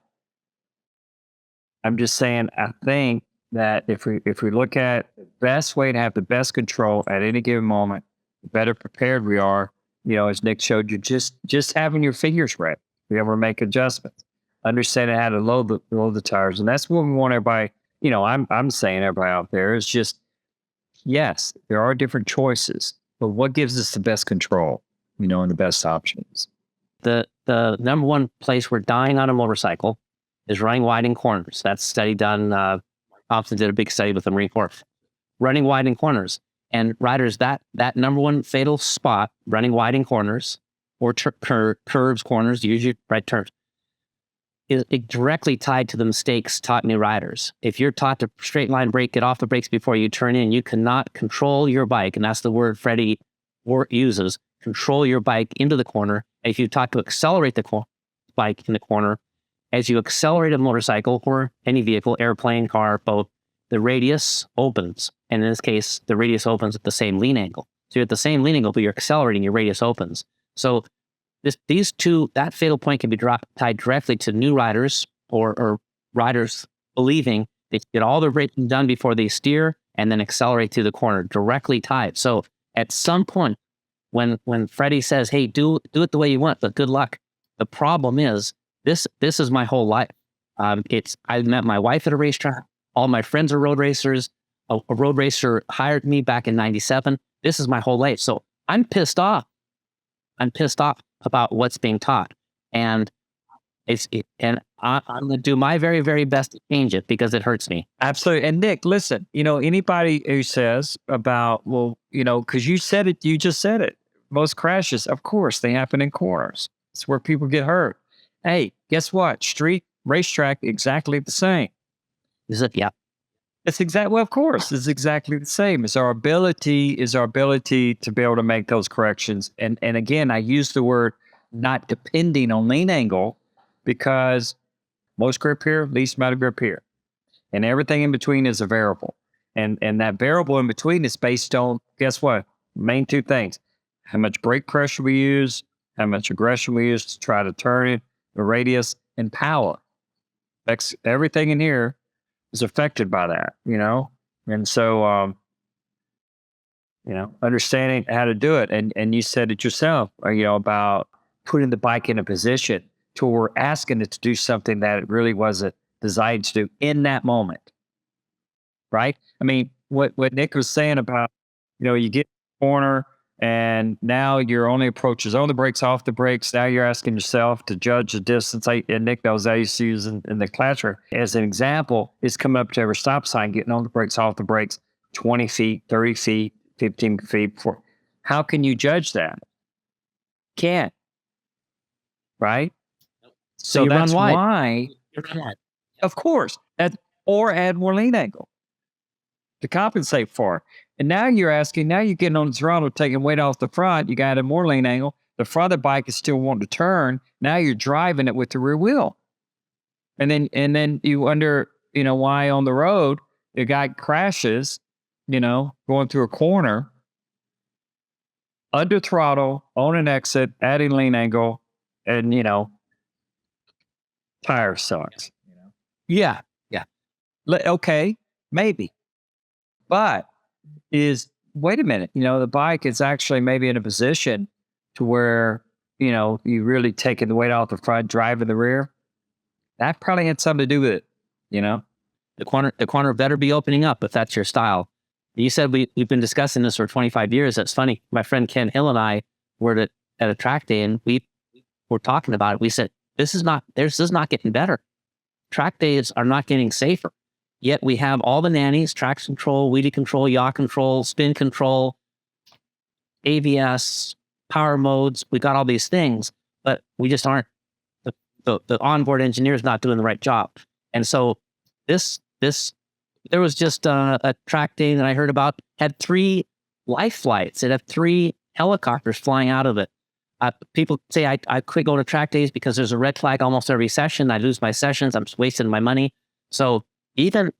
I'm just saying, I think that if we look at the best way to have the best control at any given moment, the better prepared we are. As Nick showed you, just having your fingers right, be able to make adjustments, understanding how to load the tires, and that's what we want everybody. I'm saying everybody out there is just. Yes, there are different choices, but what gives us the best control, and the best options? The number one place we're dying on a motorcycle is running wide in corners. That's a study done. Thompson did a big study with the Marine Corps. Running wide in corners. And riders, that number one fatal spot, running wide in corners or curves, corners, usually right turns, is directly tied to the mistakes taught new riders. If you're taught to straight line brake, get off the brakes before you turn in, you cannot control your bike. And that's the word Freddie uses, control your bike into the corner. And if you're taught to accelerate the bike in the corner, as you accelerate a motorcycle or any vehicle, airplane, car, boat, the radius opens. And in this case, the radius opens at the same lean angle. So you're at the same lean angle, but you're accelerating, your radius opens. So these two, that fatal point can be tied directly to new riders or riders believing they get all their braking done before they steer and then accelerate through the corner, directly tied. So at some point, when Freddie says, hey, do it the way you want, but good luck. The problem is, this is my whole life. I met my wife at a racetrack. All my friends are road racers. A road racer hired me back in '97. This is my whole life. So I'm pissed off. I'm pissed off about what's being taught. And I'm going to do my very, very best to change it because it hurts me. Absolutely. And Nick, listen, anybody who says about, well, because you said it, you just said it. Most crashes, of course, they happen in corners. It's where people get hurt. Hey, guess what? Street, racetrack, exactly the same. Is it? Yeah. It's well, of course, it's exactly the same. It's our ability to be able to make those corrections. And again, I use the word not depending on lean angle because most grip here, least amount of grip here. And everything in between is a variable. And that variable in between is based on, guess what? Main two things. How much brake pressure we use, how much aggression we use to try to turn it, the radius, and power. Everything in here is affected by that, And so, understanding how to do it. And you said it yourself, about putting the bike in a position to where we're asking it to do something that it really wasn't designed to do in that moment. Right? I mean, what Nick was saying about, you get in the corner and now your only approach is on the brakes, off the brakes. Now you're asking yourself to judge the distance. And Nick knows I used to use in the classroom as an example is coming up to every stop sign, getting on the brakes, off the brakes, 20 feet, 30 feet, 15 feet before. How can you judge that? Can't. Right? So you that's run wide. why, of course, or add more lean angle to compensate for it. And now you're getting on the throttle, taking weight off the front. You got a more lean angle. The front of the bike is still wanting to turn. Now you're driving it with the rear wheel. And then you wonder, why on the road, the guy crashes, going through a corner, under throttle, on an exit, adding lean angle, and, tire sucks. Yeah. Okay, maybe. But wait a minute, the bike is actually maybe in a position to where, you really taking the weight off the front, driving the rear. That probably had something to do with it, The corner better be opening up if that's your style. You said we've been discussing this for 25 years. That's funny. My friend Ken Hill and I were at a track day and we were talking about it. We said, this is not getting better. Track days are not getting safer. Yet we have all the nannies, traction control, wheelie control, yaw control, spin control, AVS, power modes. We got all these things, but we just aren't, the onboard engineer is not doing the right job. And so there was just a track day that I heard about, had 3 life flights. It had 3 helicopters flying out of it. People say I quit going to track days because there's a red flag almost every session. I lose my sessions. I'm wasting my money. So even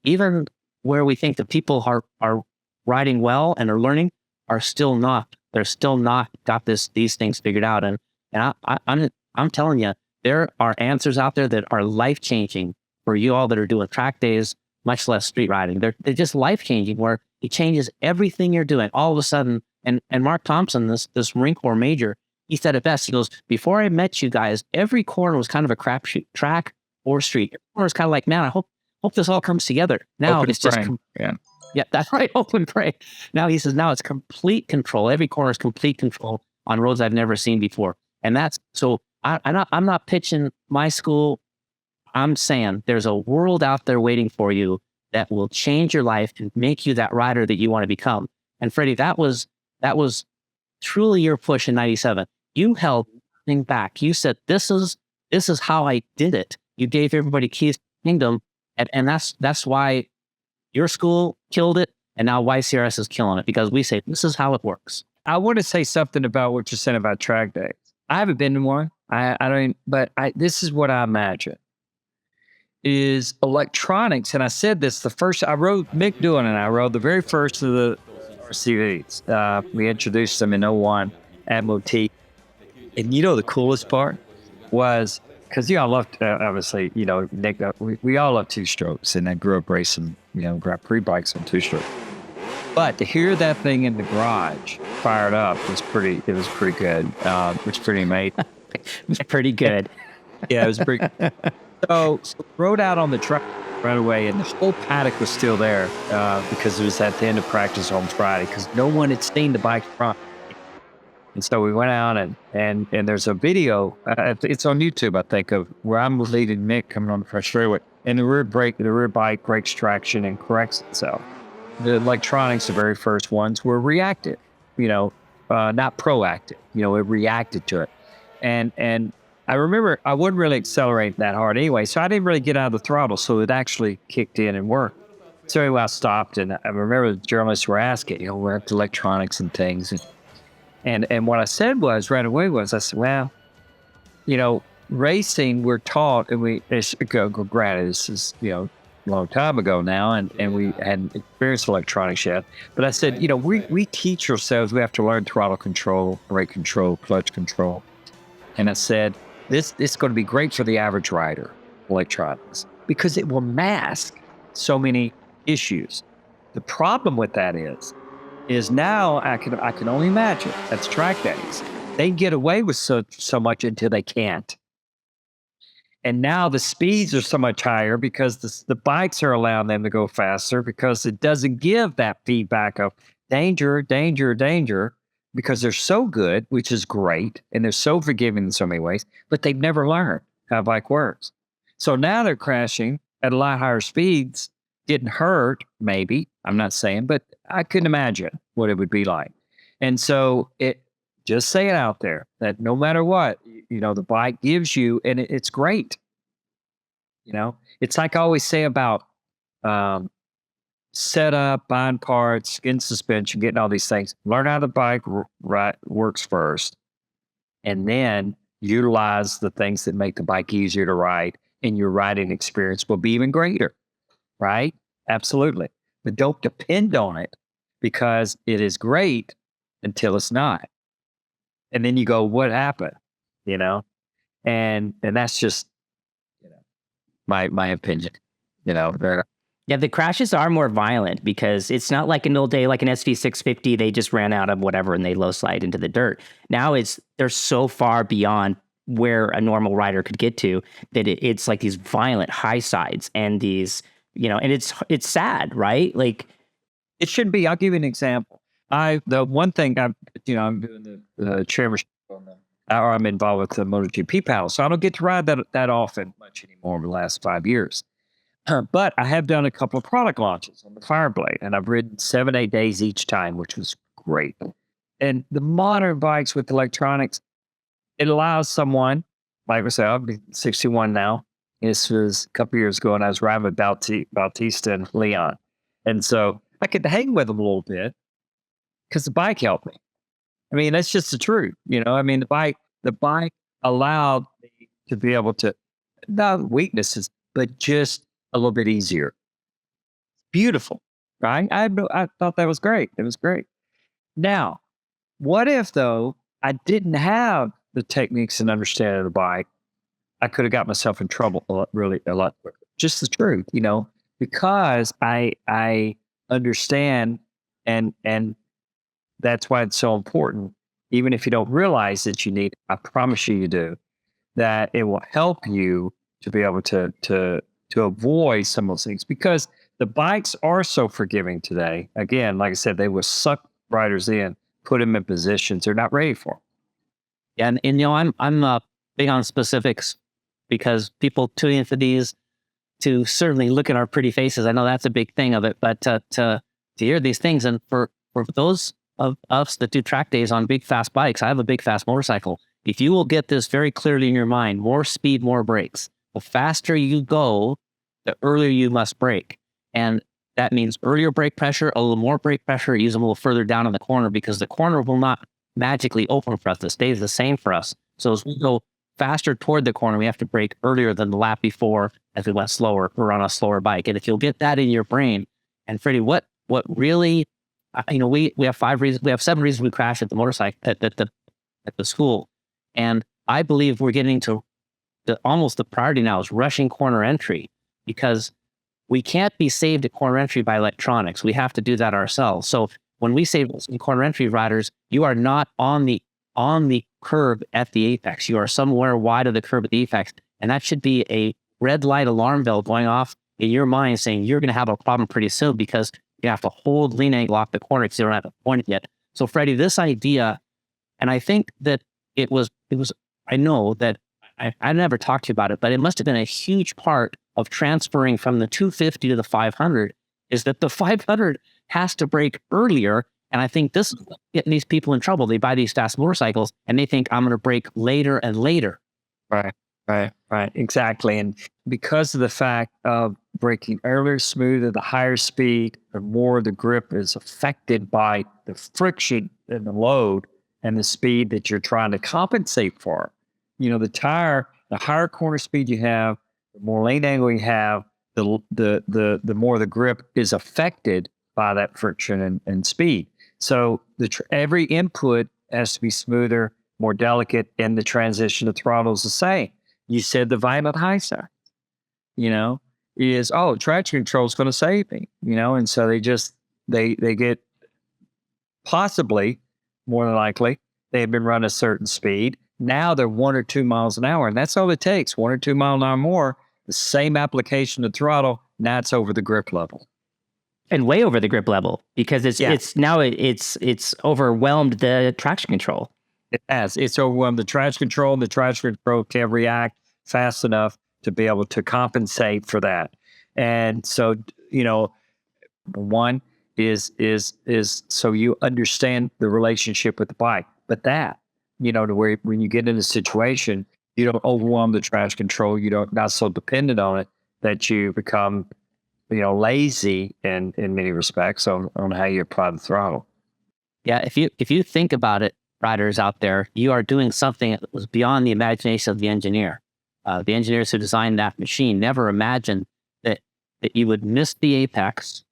where we think that people are riding well and are learning, are still not. They're still not got these things figured out. And I'm telling you, there are answers out there that are life changing for you all that are doing track days, much less street riding. They're just life changing, where it changes everything you're doing all of a sudden. And Mark Thompson, this Marine Corps major, he said it best. He goes, before I met you guys, every corner was kind of a crapshoot, track or street. Every corner was kind of like, man, I hope this all comes together. Now open it's just, yeah, that's right. Open pray. Now he says, now it's complete control. Every corner is complete control on roads I've never seen before. And that's, so I'm not pitching my school. I'm saying there's a world out there waiting for you that will change your life and make you that rider that you want to become. And Freddie, that was truly your push in '97. You held nothing back. You said, this is how I did it. You gave everybody keys to the kingdom. And that's why your school killed it. And now YCRS is killing it, because we say, this is how it works. I want to say something about what you're saying about track days. I haven't been to one. I don't, but this is what I imagine is electronics. And I said this, I wrote Mick Doohan and I wrote the very first of the RCVs. We introduced them in '01 at Motif. And the coolest part was, because I loved, obviously, Nick, we all love two-strokes, and I grew up racing, Grand Prix bikes on two-stroke. But to hear that thing in the garage fired up was pretty good. It was pretty amazing. It was pretty good. Yeah, it was pretty good. So rode out on the track right away, and the whole paddock was still there because it was at the end of practice on Friday, because no one had seen the bike front. And so we went out and there's a video, it's on YouTube, I think, of where I'm leading Mick coming on the fresh straightaway, and the rear bike breaks traction and corrects itself. The electronics, the very first ones, were reactive, not proactive. It reacted to it. And I remember I wouldn't really accelerate that hard anyway, so I didn't really get out of the throttle, so it actually kicked in and worked. So anyway, I stopped, and I remember the journalists were asking, we're up to electronics and things. And what I said right away was, I said, well, racing, we're taught, and granted, this is, a long time ago now, and we hadn't experienced electronics yet. But I said, we teach ourselves, we have to learn throttle control, brake control, clutch control. And I said, this is going to be great for the average rider, electronics, because it will mask so many issues. The problem with that is now I can only imagine, that's track days, they get away with so much until they can't. And now the speeds are so much higher because the bikes are allowing them to go faster because it doesn't give that feedback of danger, danger, danger, because they're so good, which is great. And they're so forgiving in so many ways, but they've never learned how a bike works. So now they're crashing at a lot higher speeds, getting hurt, maybe. I'm not saying, but I couldn't imagine what it would be like. And so just say it out there that no matter what, the bike gives you, and it's great. It's like I always say about setup, buying parts, skin suspension, getting all these things. Learn how the bike works first, and then utilize the things that make the bike easier to ride, and your riding experience will be even greater, right? Absolutely. But don't depend on it because it is great until it's not. And then you go, what happened? And that's just, my opinion, Yeah, the crashes are more violent because it's not like an old day, like an SV650, they just ran out of whatever and they low slide into the dirt. Now they're so far beyond where a normal rider could get to that it's like these violent high sides and these, and it's sad, right? Like it should be. I'll give you an example. The one thing I'm doing the chairmanship or I'm involved with the MotoGP panel, so I don't get to ride that often much anymore over the last 5 years. But I have done a couple of product launches on the Fireblade, and I've ridden 7-8 days each time, which was great. And the modern bikes with electronics, it allows someone, like I said, I'm 61 now. This was a couple years ago, and I was riding with Bautista and Leon. And so I could hang with them a little bit because the bike helped me. I mean, that's just the truth. The bike allowed me to be able to, not weaknesses, but just a little bit easier. Beautiful, right? I thought that was great. It was great. Now, what if, though, I didn't have the techniques and understanding of the bike? I could have got myself in trouble a lot quicker. Just the truth, because I understand, and that's why it's so important. Even if you don't realize that you need, I promise you do, that it will help you to be able to avoid some of those things, because the bikes are so forgiving today. Again, like I said, they will suck riders in, put them in positions they're not ready for. Yeah, and I'm big on specifics because people tune into these to certainly look at our pretty faces. I know that's a big thing of it, but to hear these things, and for those of us that do track days on big fast bikes, I have a big fast motorcycle. If you will get this very clearly in your mind, more speed, more brakes. The faster you go, the earlier you must brake. And that means earlier brake pressure, a little more brake pressure, use them a little further down in the corner, because the corner will not magically open for us. It stays the same for us. So as we go faster toward the corner, we have to brake earlier than the lap before as we went slower or on a slower bike. And if you'll get that in your brain, and Freddie, what really, we have 5 reasons, we have 7 reasons we crash at the motorcycle, at the school. And I believe we're getting to almost the priority now is rushing corner entry, because we can't be saved at corner entry by electronics. We have to do that ourselves. So when we save corner entry riders, you are not on the curb at the apex. You are somewhere wide of the curb at the apex. And that should be a red light alarm bell going off in your mind saying you're going to have a problem pretty soon, because you have to hold lean angle off the corner because you don't have to point it yet. So Freddie, this idea, and I think that it was, I know that I never talked to you about it, but it must have been a huge part of transferring from the 250 to the 500, is that the 500 has to brake earlier. And I think this is getting these people in trouble. They buy these fast motorcycles and they think I'm going to brake later and later. Right. Exactly. And because of the fact of braking earlier, smoother, the higher speed, the more the grip is affected by the friction and the load and the speed that you're trying to compensate for. The tire, the higher corner speed you have, the more lane angle you have, the more the grip is affected by that friction and speed. So every input has to be smoother, more delicate, and the transition to throttle is the same. You said the violent high side, is, traction control is going to save me, and so they get, possibly, more than likely, they have been run a certain speed. Now they're 1 or 2 miles an hour, and that's all it takes. 1 or 2 mile an hour more, the same application of throttle. Now it's over the grip level. And way over the grip level, because it's overwhelmed the traction control. It has. It's overwhelmed the traction control, and the traction control can't react fast enough to be able to compensate for that. And so, one is so you understand the relationship with the bike. But that, to where when you get in a situation, you don't overwhelm the traction control. You don't not so dependent on it that you become, lazy in many respects on how you apply the throttle. Yeah, if you think about it, riders out there, you are doing something that was beyond the imagination of the engineer. The engineers who designed that machine never imagined that you would miss the apex,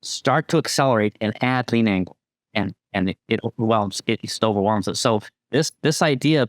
start to accelerate, and add lean angle, and it overwhelms it. It overwhelms it. So this idea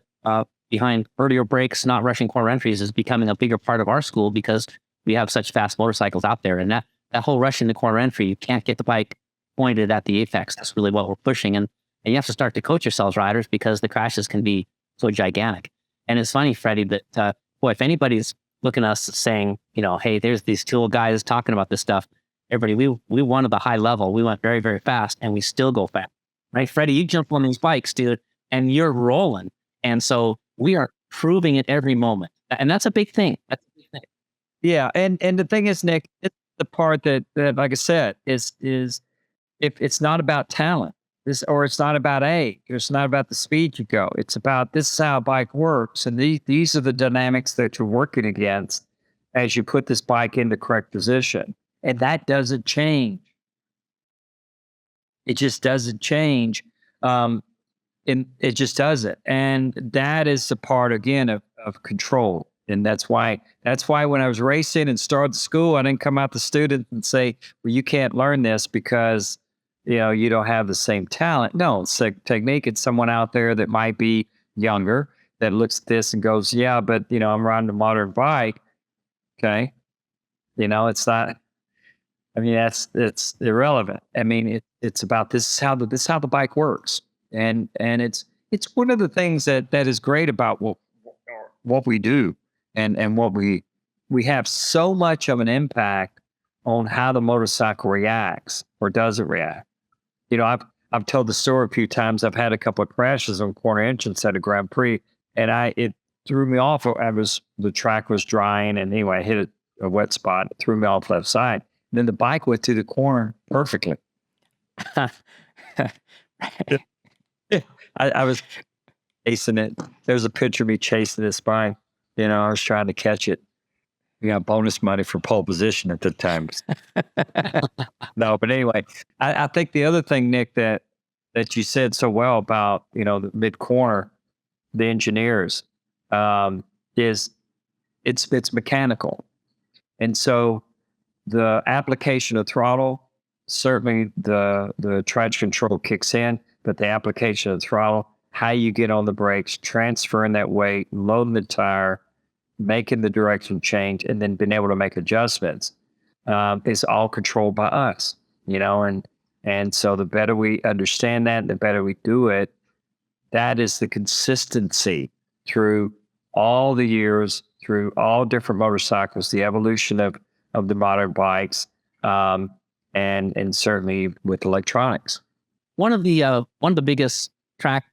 behind earlier brakes, not rushing corner entries, is becoming a bigger part of our school because we have such fast motorcycles out there, and that whole rushing the corner entry, you can't get the bike pointed at the apex. That's really what we're pushing, and you have to start to coach yourselves, riders, because the crashes can be so gigantic. And it's funny, Freddie, that if anybody's looking at us saying, hey, there's these two old guys talking about this stuff, everybody, we wanted the high level. We went very, very fast, and we still go fast, right? Freddie, you jump on these bikes, dude, and you're rolling. And so we are proving it every moment. And that's a big thing. That's a big thing. Yeah. And the thing is, Nick, it's the part that like I said, is if it's not about talent, or it's not about age, or it's not about the speed you go. It's about, this is how a bike works. And these are the dynamics that you're working against as you put this bike in the correct position. And that doesn't change. It just doesn't change. And it just doesn't. And that is the part, again, of control. And that's why when I was racing and started school, I didn't come out to students and say, well, you can't learn this because you don't have the same talent. No, it's a technique. It's someone out there that might be younger that looks at this and goes, yeah, but I'm riding a modern bike. Okay. It's not, it's irrelevant. It's about, this is how the bike works. And it's one of the things that is great about what we do and what we have so much of an impact on how the motorcycle reacts or doesn't react. I've told the story a few times. I've had a couple of crashes on corner entrance at a Grand Prix, and it threw me off. The track was drying, and anyway, I hit a wet spot. It threw me off left side. And then the bike went through the corner perfectly. I was chasing it. There's a picture of me chasing this bike. I was trying to catch it. We got bonus money for pole position at the time. No, but anyway, I think the other thing, Nick, that you said so well about, the mid corner, the engineers, is it's mechanical. And so the application of throttle, certainly the traction control kicks in, but the application of throttle, how you get on the brakes, transferring that weight, loading the tire, making the direction change, and then being able to make adjustments, is all controlled by us, and so the better we understand that, the better we do it. That is the consistency through all the years, through all different motorcycles, the evolution of the modern bikes, and certainly with electronics. One of the biggest track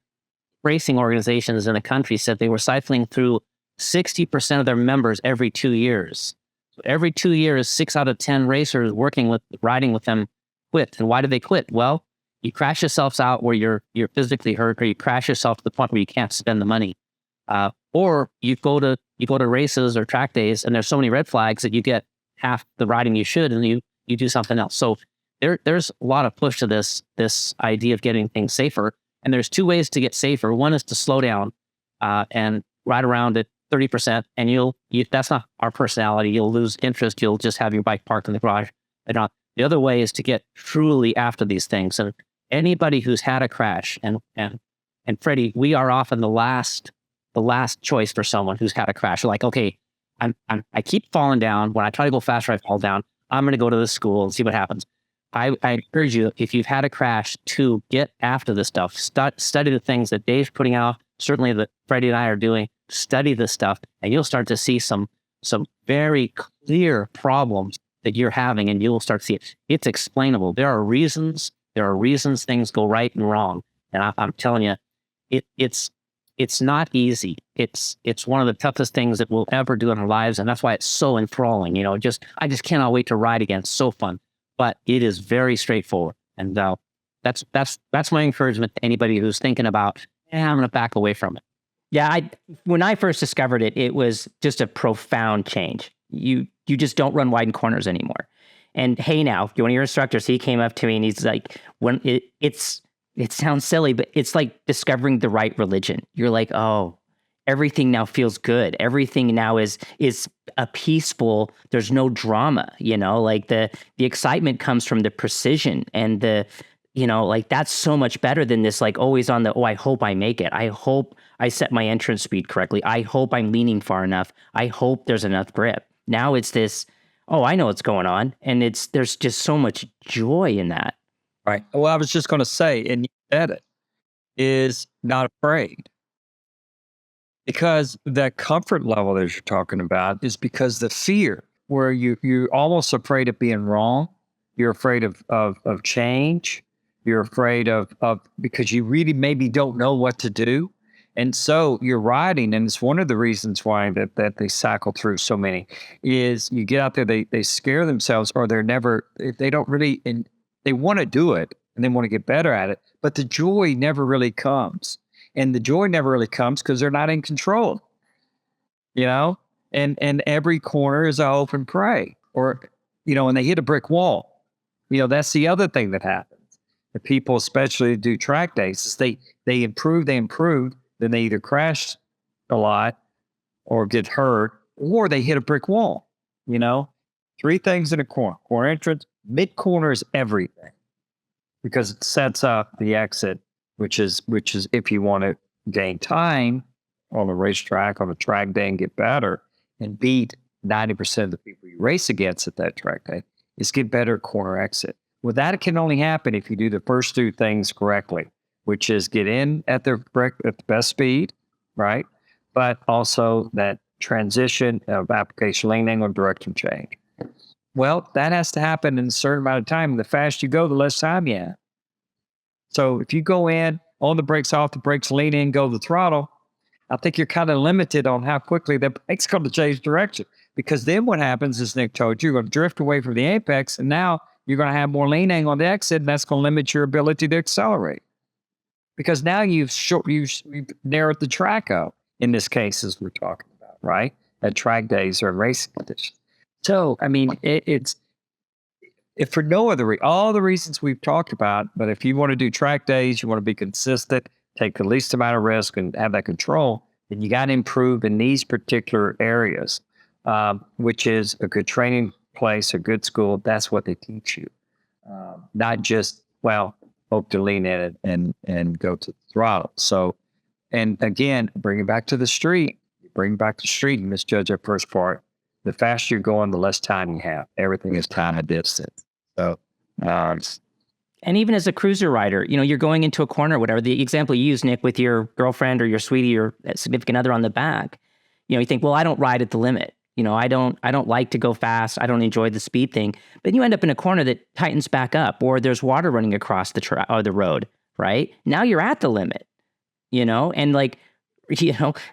racing organizations in the country said they were cycling through 60% of their members every 2 years. So every 2 years, 6 out of 10 racers riding with them quit. And why do they quit? Well, you crash yourselves out where you're physically hurt, or you crash yourself to the point where you can't spend the money, or you go to races or track days, and there's so many red flags that you get half the riding you should, and you do something else. So there's a lot of push to this idea of getting things safer. And there's 2 ways to get safer. One is to slow down and ride around at 30%, and that's not our personality. You'll lose interest. You'll just have your bike parked in the garage. The other way is to get truly after these things. And anybody who's had a crash, and Freddie, we are often the last choice for someone who's had a crash. You're like, okay, I keep falling down. When I try to go faster, I fall down. I'm going to go to this school and see what happens. I encourage you, if you've had a crash, to get after this stuff. Study the things that Dave's putting out, certainly that Freddie and I are doing, study this stuff, and you'll start to see some very clear problems that you're having, and you'll start to see it. It's explainable. There are reasons things go right and wrong. And I'm telling you, it's not easy. It's one of the toughest things that we'll ever do in our lives, and that's why it's so enthralling. I just cannot wait to ride again. It's so fun, but it is very straightforward. And that's my encouragement to anybody who's thinking about, I'm going to back away from it. Yeah, when I first discovered it, it was just a profound change. You just don't run wide in corners anymore. And hey, now one of your instructors, he came up to me and he's like, it sounds silly, but it's like discovering the right religion. You're like, oh, everything now feels good. Everything now is a peaceful. There's no drama. Like the excitement comes from the precision and the. Like that's so much better than this, like always on the, I hope I make it. I hope I set my entrance speed correctly. I hope I'm leaning far enough. I hope there's enough grip. Now it's this, I know what's going on. And there's just so much joy in that. Right. Well, I was just going to say, and you said it, is not afraid. Because that comfort level that you're talking about is because the fear where you're almost afraid of being wrong. You're afraid of change. You're afraid of because you really maybe don't know what to do. And so you're riding, and it's one of the reasons why that they cycle through so many is you get out there, they scare themselves, or they don't really, and they want to do it and they want to get better at it, but the joy never really comes. And the joy never really comes because they're not in control, and every corner is an open prey, or, and they hit a brick wall. That's the other thing that happens. The people, especially do track days, is they improve, then they either crash a lot or get hurt, or they hit a brick wall. 3 things in a corner. Corner entrance, mid-corner is everything because it sets up the exit, which is if you want to gain time on a racetrack, on a track day and get better and beat 90% of the people you race against at that track day, is get better at corner exit. Well, that can only happen if you do the first 2 things correctly, which is get in at the best speed, right? But also that transition of application lane angle direction change. Well, that has to happen in a certain amount of time. The faster you go, the less time you have. So if you go in, on the brakes, off the brakes, lean in, go to the throttle, I think you're kind of limited on how quickly the brake's going to change direction. Because then what happens, as Nick told you, you're going to drift away from the apex, and now you're going to have more lean angle on the exit, and that's going to limit your ability to accelerate. Because now you've narrowed the track up, in this case, as we're talking about, right? At track days or racing conditions. So, I mean, it's if for no other all the reasons we've talked about, but if you want to do track days, you want to be consistent, take the least amount of risk and have that control, then you got to improve in these particular areas, which is a good training place, a good school. That's what they teach you. Not just, hope to lean in it and go to the throttle. So, and again, bring it back to the street. Bring back the street and misjudge that first part. The faster you're going, the less time you have. Everything is time and distance. So, and even as a cruiser rider, you're going into a corner, whatever the example you use, Nick, with your girlfriend or your sweetie or significant other on the back, you think, well, I don't ride at the limit. I don't like to go fast. I don't enjoy the speed thing. But you end up in a corner that tightens back up, or there's water running across the road, right? Now you're at the limit, and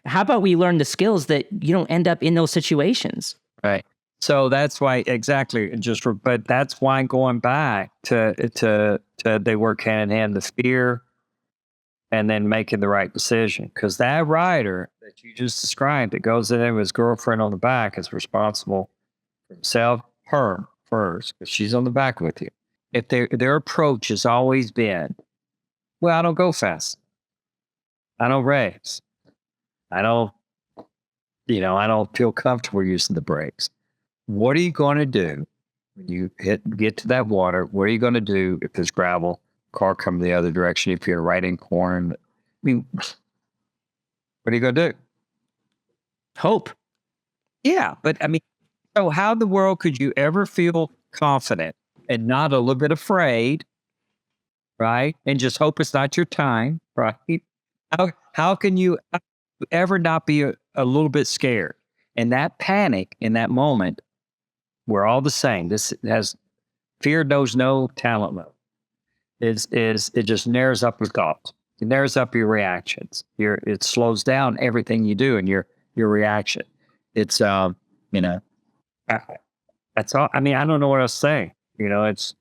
how about we learn the skills that you don't end up in those situations? Right. So that's why, exactly. But that's why going back to they work hand in hand, the fear and then making the right decision. Because that rider that you just described that goes in there with his girlfriend on the back is responsible for himself, her first, because she's on the back with you. If their approach has always been, well, I don't go fast. I don't race. I don't feel comfortable using the brakes. What are you going to do when you get to that water? What are you going to do if there's gravel, car coming the other direction, if you're right in corn? I mean, what are you going to do? Hope. Yeah, but I mean, so how in the world could you ever feel confident and not a little bit afraid, right? And just hope it's not your time, right? How can you ever not be a little bit scared? And that panic in that moment, we're all the same. This has fear knows no talent mode. It just narrows up your thoughts. It narrows up your reactions. It slows down everything you do and your reaction. It's you know, that's all. I mean, I don't know what else to say. It's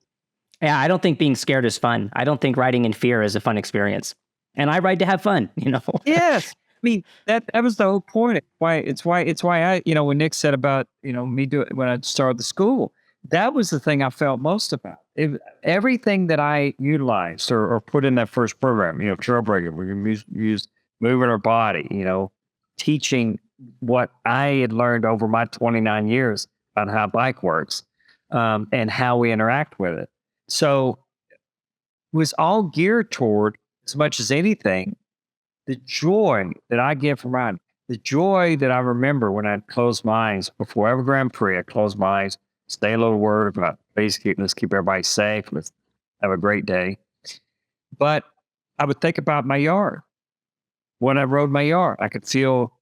Yeah, I don't think being scared is fun. I don't think riding in fear is a fun experience. And I ride to have fun, yes. I mean, that was the whole point. It's why I, when Nick said about, me when I started the school, that was the thing I felt most about. Everything that I utilized or put in that first program, trailbreaking, we used moving our body, teaching what I had learned over my 29 years about how a bike works, and how we interact with it. So it was all geared toward, as much as anything, the joy that I get from riding, the joy that I remember when I close my eyes before every Grand Prix. I close my eyes, say a little word about basically, let's keep everybody safe. Let's have a great day. But I would think about my yard. When I rode my yard, I could feel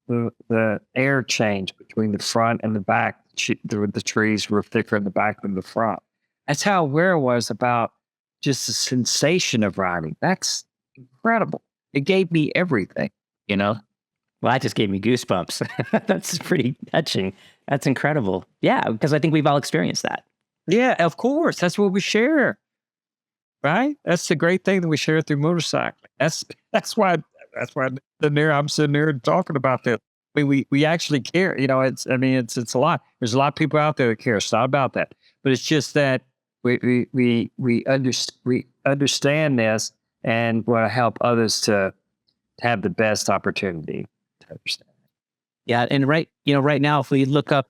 the air change between the front and the back. The trees were thicker in the back than the front. That's how aware I was about just the sensation of riding. That's incredible. It gave me everything, Well, that just gave me goosebumps. That's pretty touching. That's incredible. Yeah, because I think we've all experienced that. Yeah, of course. That's what we share, right? That's the great thing that we share through motorcycling. That's why I'm sitting there talking about this. I mean, we actually care. It's a lot. There's a lot of people out there that care. It's not about that, but it's just that we understand this and want to help others to have the best opportunity to understand. Yeah, and right now, if we look up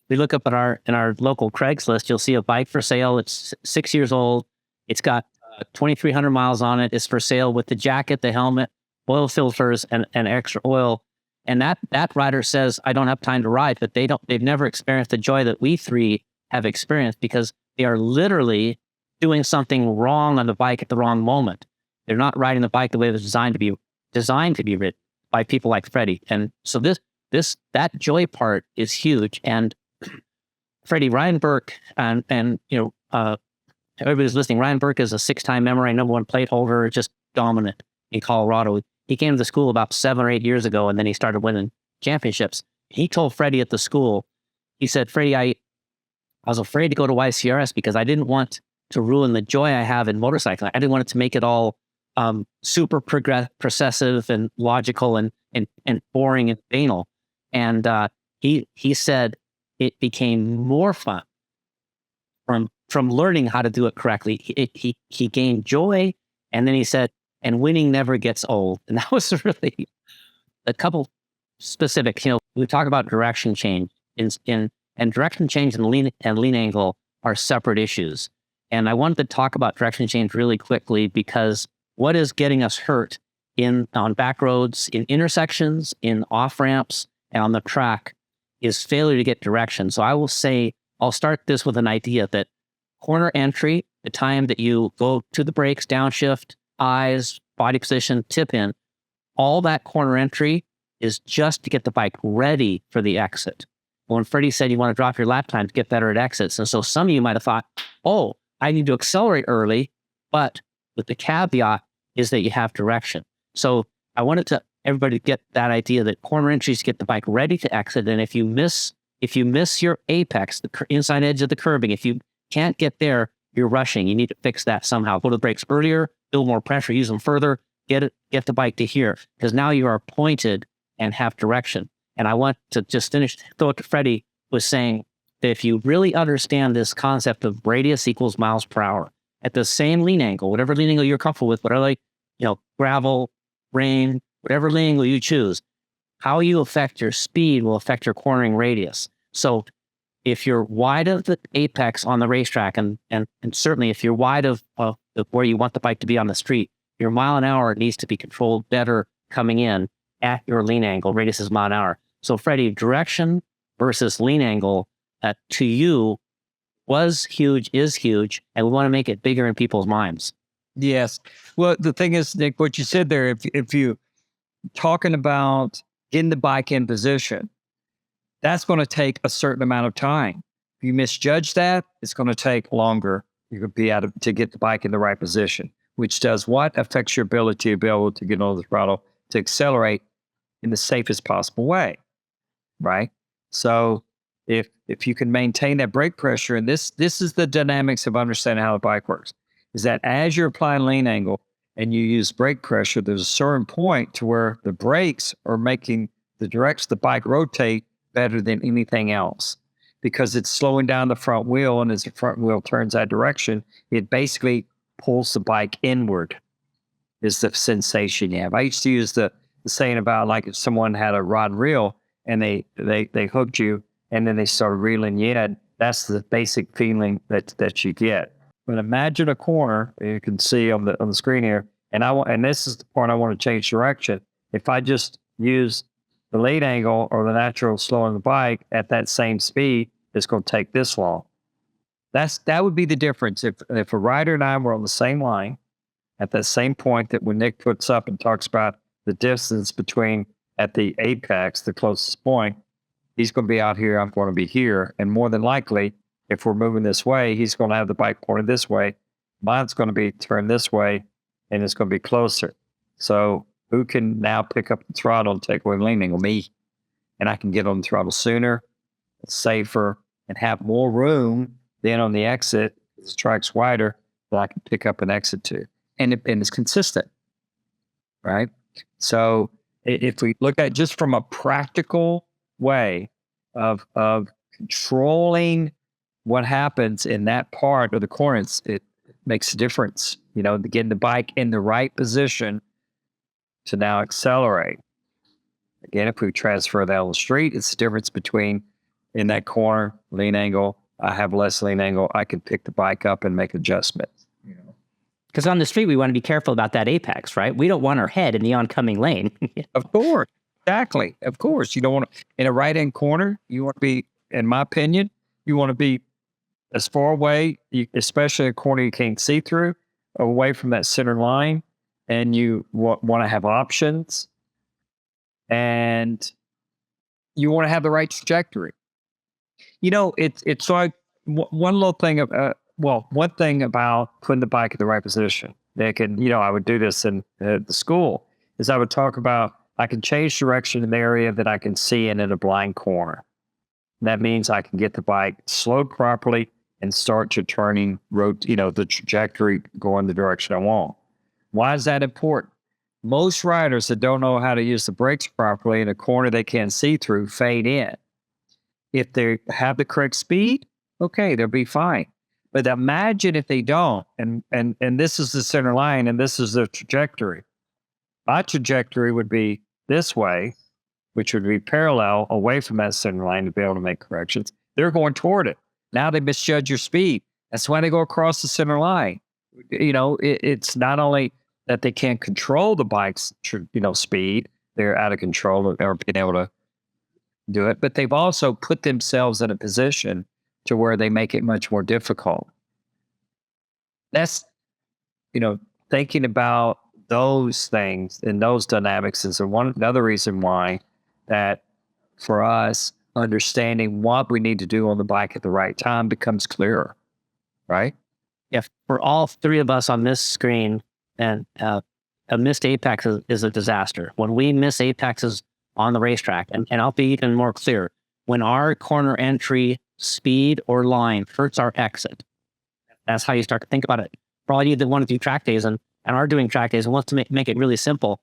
in our local Craigslist, you'll see a bike for sale. It's 6 years old. It's got 2,300 miles on it. It's for sale with the jacket, the helmet, oil filters, and extra oil. And that rider says, I don't have time to ride, but they've never experienced the joy that we three have experienced, because they are literally doing something wrong on the bike at the wrong moment. They're not riding the bike the way it was designed to be ridden by people like Freddie. And so that joy part is huge. And Freddie, Ryan Burke, and everybody's listening. Ryan Burke is a 6-time MRA #1 plate holder, just dominant in Colorado. He came to the school about 7 or 8 years ago, and then he started winning championships. He told Freddie at the school, he said, Freddie, I was afraid to go to YCRS because I didn't want to ruin the joy I have in motorcycling. I didn't want it to make it all super processive and logical and boring and banal. And he said it became more fun from learning how to do it correctly. He gained joy, and then he said, and winning never gets old. And that was really a couple specifics. We talk about direction change and direction change and lean angle are separate issues. And I wanted to talk about direction change really quickly, because what is getting us hurt on back roads, in intersections, in off ramps, and on the track is failure to get direction. So I will say, I'll start this with an idea that corner entry, the time that you go to the brakes, downshift, eyes, body position, tip in, all that corner entry is just to get the bike ready for the exit. When Freddie said you want to drop your lap time to get better at exits. And so some of you might have thought, oh, I need to accelerate early, but with the caveat is that you have direction. So I wanted everybody to get that idea that corner entries get the bike ready to exit. And if you miss your apex, the inside edge of the curbing, if you can't get there, you're rushing. You need to fix that somehow. Go to the brakes earlier, build more pressure, use them further, get the bike to here, because now you are pointed and have direction. And I want to just throw it to Freddie, was saying that if you really understand this concept of radius equals miles per hour at the same lean angle, whatever lean angle you're comfortable with, whatever, gravel, rain, whatever lean angle you choose, how you affect your speed will affect your cornering radius. So if you're wide of the apex on the racetrack, and certainly if you're wide of where you want the bike to be on the street, your mile an hour needs to be controlled better coming in at your lean angle. Radius is mile an hour. So Freddie, direction versus lean angle to you was huge, is huge, and we want to make it bigger in people's minds. Yes. Well, the thing is, Nick, what you said there, if you talking about getting the bike in position, that's going to take a certain amount of time. If you misjudge that, it's going to take longer. You could be to get the bike in the right position, which does what? Affects your ability to be able to get on the throttle to accelerate in the safest possible way, right? So if you can maintain that brake pressure, and this is the dynamics of understanding how the bike works, is that as you're applying lean angle and you use brake pressure, there's a certain point to where the brakes are making the direction the bike rotate better than anything else, because it's slowing down the front wheel, and as the front wheel turns that direction, it basically pulls the bike inward. Is the sensation you have. I used to use the saying about, like, if someone had a rod and reel and they hooked you and then they started reeling you in, that's the basic feeling that you get. But imagine a corner, you can see on the screen here, and this is the part I want to change direction. If I just use the lead angle or the natural slowing the bike at that same speed, it's going to take this long. That would be the difference. If a rider and I were on the same line at that same point, that when Nick puts up and talks about the distance between at the apex, the closest point, he's going to be out here, I'm going to be here. And more than likely, if we're moving this way, he's going to have the bike pointed this way. Mine's going to be turned this way, and it's going to be closer. So who can now pick up the throttle and take away the lean angle? Me. And I can get on the throttle sooner, safer, and have more room then on the exit. The track's wider, that I can pick up an exit to. And it's consistent, right? So if we look at just from a practical way of controlling what happens in that part of the corner, it makes a difference, getting the bike in the right position to now accelerate. Again, if we transfer that on the street, it's the difference between in that corner, lean angle, I have less lean angle, I can pick the bike up and make adjustments. Because on the street, we want to be careful about that apex, right? We don't want our head in the oncoming lane. Of course. Exactly. Of course. You don't want to, in a right-hand corner, you want to be, in my opinion, you want to be as far away, especially a corner you can't see through, away from that center line. And you want to have options. And you want to have the right trajectory. It's like one little thing one thing about putting the bike in the right position, Nick, and I would do this in the school, is I would talk about, I can change direction in the area that I can see in a blind corner. That means I can get the bike slowed properly and start to turning the trajectory going the direction I want. Why is that important? Most riders that don't know how to use the brakes properly in a corner they can't see through fade in. If they have the correct speed, okay, they'll be fine. But imagine if they don't, and this is the center line, and this is the trajectory. My trajectory would be this way, which would be parallel away from that center line to be able to make corrections. They're going toward it. Now they misjudge your speed. That's why they go across the center line. It's not only that they can't control the bike's speed, they're out of control or being able to do it, but they've also put themselves in a position to where they make it much more difficult. That's, thinking about those things and those dynamics is another reason why that for us, understanding what we need to do on the bike at the right time becomes clearer, right? Yeah, for all three of us on this screen, and a missed apex is a disaster. When we miss apexes on the racetrack, and I'll be even more clear, when our corner entry speed or line hurts our exit, that's how you start to think about it. For all you that want to do track days and are doing track days and wants to make it really simple,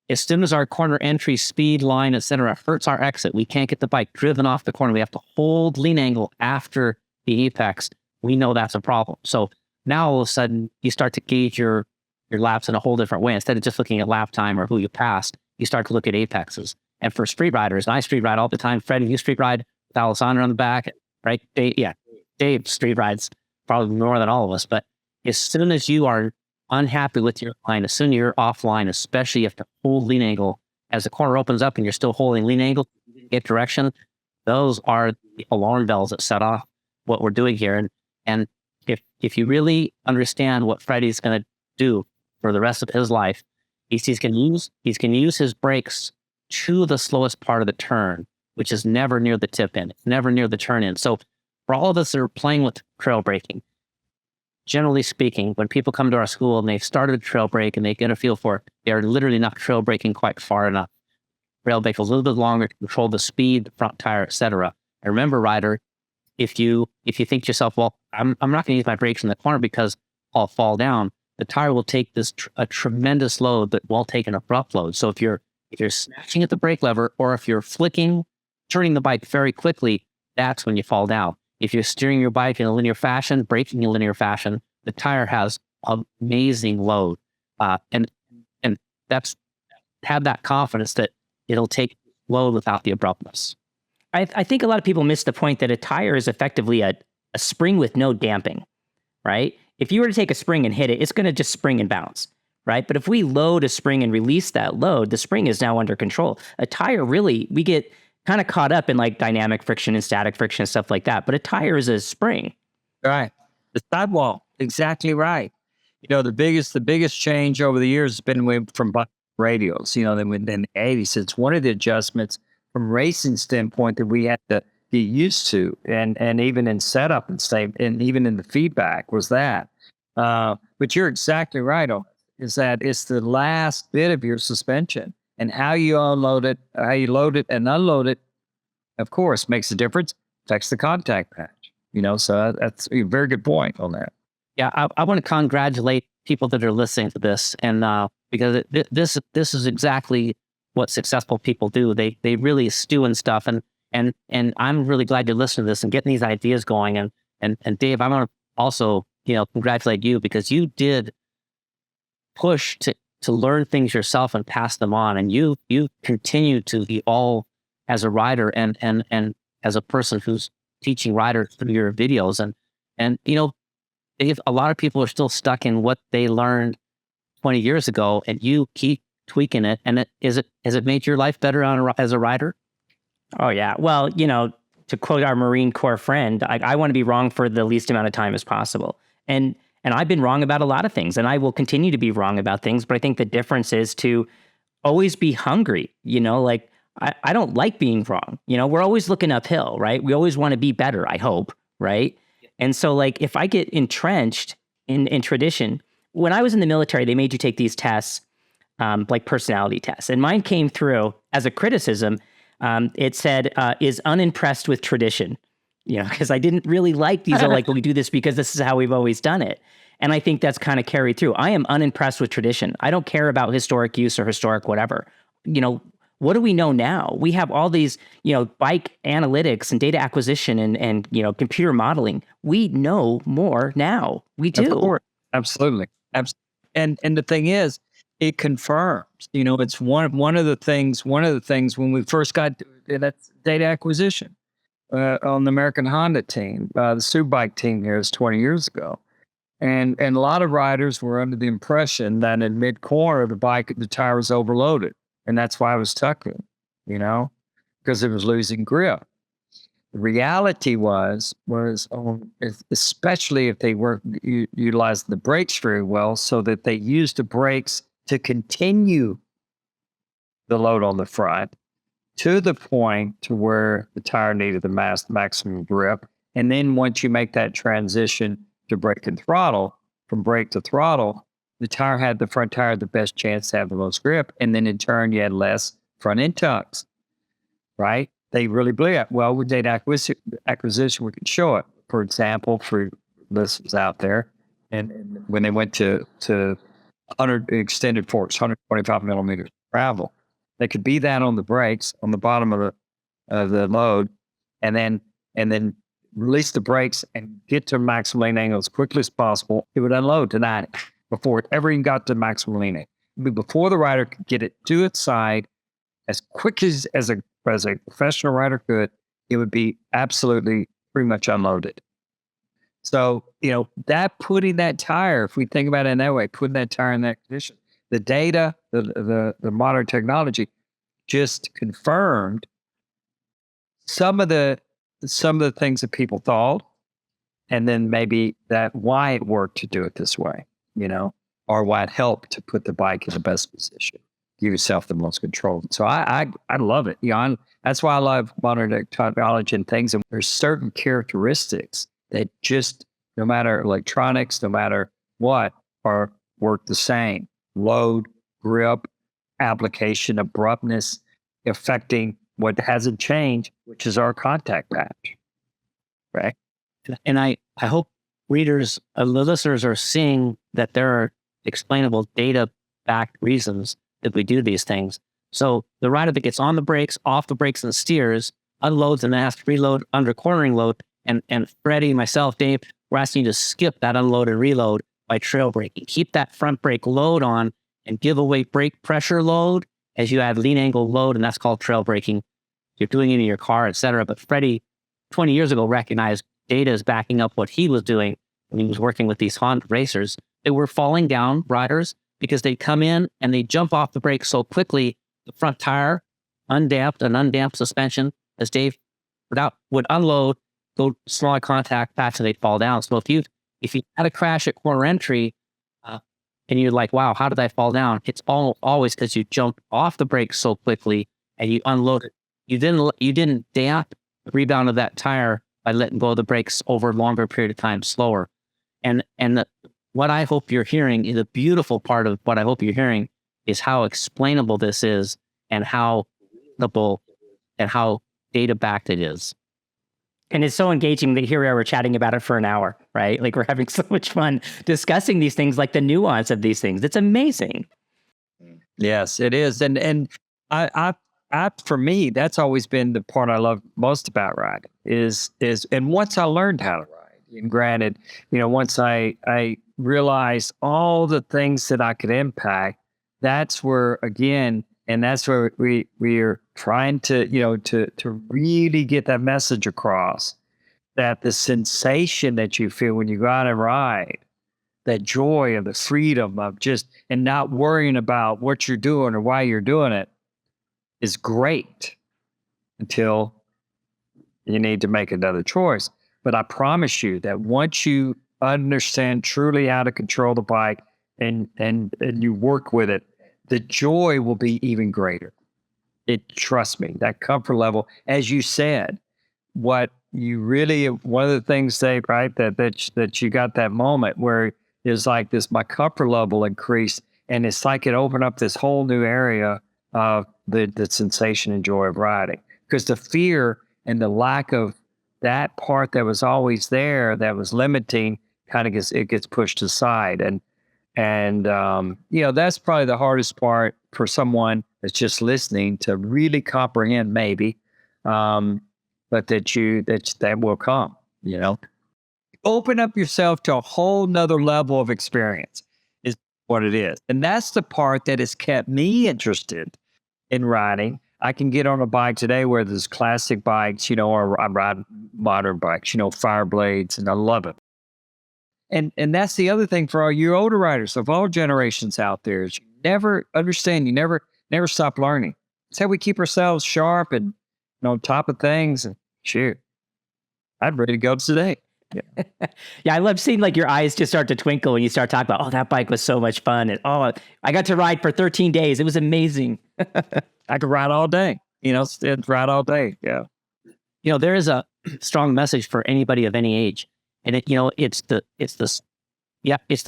as soon as our corner entry speed, line, etc. hurts our exit, we can't get the bike driven off the corner. We have to hold lean angle after the apex. We know that's a problem. So now all of a sudden you start to gauge your laps in a whole different way. Instead of just looking at lap time or who you passed, you start to look at apexes. And for street riders, and I street ride all the time. Freddie, you street ride with Alessandro on the back, right? Dave street rides probably more than all of us. But as soon as you are unhappy with your line, as soon as you're offline, especially if you have to hold lean angle, as the corner opens up and you're still holding lean angle, get direction, those are the alarm bells that set off what we're doing here. And if you really understand what Freddie's going to do for the rest of his life is he's going to use his brakes to the slowest part of the turn, which is never near the tip end, never near the turn end. So for all of us that are playing with trail braking, generally speaking, when people come to our school and they've started a trail brake and they get a feel for it, they are literally not trail braking quite far enough. Trail brake a little bit longer to control the speed, the front tire, etc. And remember, rider, if you think to yourself, well, I'm not going to use my brakes in the corner because I'll fall down, the tire will take a tremendous load, but won't take an abrupt load. So if you're snatching at the brake lever, or if you're turning the bike very quickly, that's when you fall down. If you're steering your bike in a linear fashion, braking in a linear fashion, the tire has amazing load, and that's have that confidence that it'll take load without the abruptness. I think a lot of people miss the point that a tire is effectively a spring with no damping, right? If you were to take a spring and hit it, it's going to just spring and bounce, right? But if we load a spring and release that load, the spring is now under control. A tire, really, we get kind of caught up in like dynamic friction and static friction and stuff like that. But a tire is a spring. Right. The sidewall, exactly right. The biggest change over the years has been from radials. In the 80s, it's one of the adjustments from racing standpoint that we had to get used to, and even in setup and even in the feedback was that. But you're exactly right on it, is that it's the last bit of your suspension, and how you unload it, how you load it and unload it, of course, makes a difference, affects the contact patch. So that's a very good point on that. Yeah, I want to congratulate people that are listening to this, and because this is exactly what successful people do. They really stew in stuff, and I'm really glad you're listening to this and getting these ideas going. And Dave, I want to also congratulate you, because you did push to learn things yourself and pass them on, and you continue to evolve as a rider and as a person who's teaching riders through your videos, and Dave, a lot of people are still stuck in what they learned 20 years ago, and you keep tweaking it. And has it made your life better as a rider? Oh yeah. Well, to quote our Marine Corps friend, I want to be wrong for the least amount of time as possible. And I've been wrong about a lot of things, and I will continue to be wrong about things. But I think the difference is to always be hungry. Like I don't like being wrong. We're always looking uphill, right? We always want to be better, I hope, right? And so like if I get entrenched in tradition, when I was in the military, they made you take these tests, like personality tests. And mine came through as a criticism. It said, is unimpressed with tradition, because I didn't really like these. Like, we do this because this is how we've always done it. And I think that's kind of carried through. I am unimpressed with tradition. I don't care about historic use or historic whatever. What do we know now? We have all these, bike analytics and data acquisition and computer modeling. We know more now. We do. Of course. Absolutely. And the thing is, it confirms, it's one of the things when we first got that's data acquisition on the American Honda team, the Sub Bike team here is 20 years ago. And a lot of riders were under the impression that in mid-corner of the bike, the tire was overloaded. And that's why I was tucking, because it was losing grip. The reality was especially if they weren't utilizing the brakes very well, so that they used the brakes to continue the load on the front to the point to where the tire needed the maximum grip. And then once you make that transition to brake and throttle, from brake to throttle, the front tire had the best chance to have the most grip. And then in turn, you had less front end tucks, right? They really believe it. Well, with data acquisition, we could show it. For example, for listeners out there, and when they went to 100 extended forks, 125 millimeters travel, they could be that on the brakes on the bottom of the load, and then release the brakes and get to maximum lane angle as quickly as possible. It would unload to 90 before it ever even got to maximum lane angle. Before the rider could get it to its side as quick as a professional rider could, it would be absolutely pretty much unloaded. So, that putting that tire, if we think about it in that way, putting that tire in that condition, the data, the modern technology just confirmed some of the things that people thought, and then maybe that why it worked to do it this way, are what help to put the bike in the best position, give yourself the most control. So I love it. That's why I love modern technology and things. And there's certain characteristics that just, no matter electronics, no matter what, work the same. Load, grip, application, abruptness, affecting what hasn't changed, which is our contact patch. Right. And I hope readers, the listeners are seeing that there are explainable data-backed reasons that we do these things. So the rider that gets on the brakes, off the brakes, and steers, unloads and has to reload under cornering load. And Freddie, myself, Dave, we're asking you to skip that unload and reload by trail braking. Keep that front brake load on and give away brake pressure load as you add lean angle load, and that's called trail braking. You're doing it in your car, et cetera. But Freddie, 20 years ago, recognized data is backing up what he was doing when he was working with these Honda racers. They were falling down, riders, because they come in and they jump off the brake so quickly, the front tire, undamped suspension, as Dave would unload, go small contact patch, and they'd fall down. So if you had a crash at corner entry, and you're like, wow, how did I fall down? It's always because you jumped off the brake so quickly and you unloaded. You didn't damp the rebound of that tire by letting go of the brakes over a longer period of time, slower. And what I hope you're hearing, the beautiful part of what I hope you're hearing, is how explainable this is and how reasonable and how data-backed it is. And it's so engaging that here we are, we're chatting about it for an hour, right? Like, we're having so much fun discussing these things, like the nuance of these things. It's amazing. Yes, it is. And I for me, that's always been the part I love most about riding is, and once I learned how to ride, and granted, once I realized all the things that I could impact, that's where, again, and that's where we are trying to, to really get that message across, that the sensation that you feel when you go out and ride, that joy of the freedom of just, and not worrying about what you're doing or why you're doing it, is great until you need to make another choice. But I promise you that once you understand truly how to control the bike and you work with it, the joy will be even greater. Trust me, that comfort level, as you said, what you really, one of the things, Dave, right, that you got that moment where it's like this, my comfort level increased, and it's like it opened up this whole new area of the sensation and joy of riding. Because the fear and the lack of that part that was always there, that was limiting, kind of gets pushed aside. And that's probably the hardest part for someone that's just listening to really comprehend, maybe, but that will come. Open up yourself to a whole nother level of experience is what it is, and that's the part that has kept me interested in riding. I can get on a bike today where there's classic bikes, or I ride modern bikes, fire blades, and I love it. And that's the other thing for all you older riders of all generations out there, is you never understand, you never stop learning. It's how we keep ourselves sharp and on top of things. And shoot, I'm ready to go today. Yeah. Yeah, I love seeing like your eyes just start to twinkle when you start talking about, oh, that bike was so much fun. And I got to ride for 13 days. It was amazing. I could ride all day, ride all day. Yeah. There is a strong message for anybody of any age. And it's the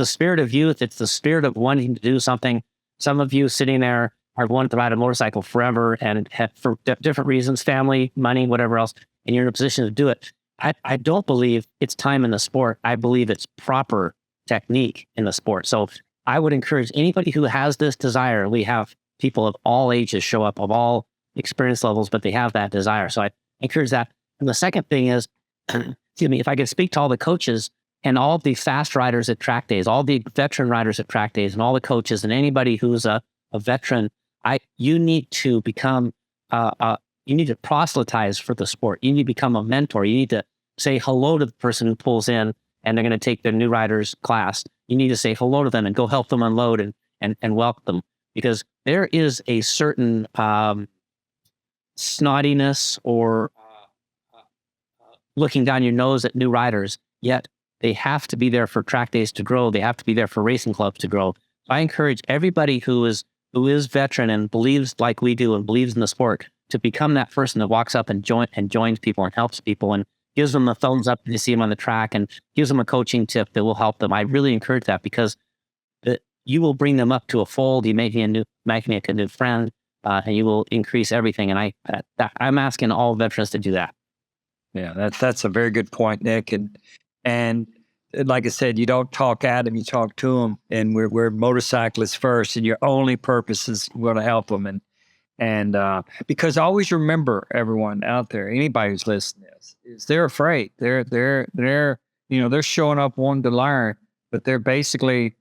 spirit of youth. It's the spirit of wanting to do something. Some of you sitting there are wanting to ride a motorcycle forever and for different reasons, family, money, whatever else, and you're in a position to do it. I don't believe it's time in the sport. I believe it's proper technique in the sport. So I would encourage anybody who has this desire. We have people of all ages show up, of all experience levels, but they have that desire. So I encourage that. And the second thing is, excuse me, if I could speak to all the coaches and all the fast riders at track days, all the veteran riders at track days, and all the coaches and anybody who's a veteran, you need to become, you need to proselytize for the sport. You need to become a mentor. You need to say hello to the person who pulls in and they're going to take their new riders class. You need to say hello to them and go help them unload and welcome them, because there is a certain snottiness or looking down your nose at new riders, yet they have to be there for track days to grow. They have to be there for racing clubs to grow. I encourage everybody who is veteran and believes like we do and believes in the sport to become that person that walks up and joins people and helps people and gives them the thumbs up if you see them on the track and gives them a coaching tip that will help them. I really encourage that because you will bring them up to a fold. You make a new friend, and you will increase everything. And I'm asking all veterans to do that. Yeah, that's a very good point, Nick. And like I said, you don't talk at them, you talk to them. And we're motorcyclists first, and your only purpose is going to help them. And because always remember, everyone out there, anybody who's listening to this, is they're afraid. They're showing up wanting to learn, but they're basically,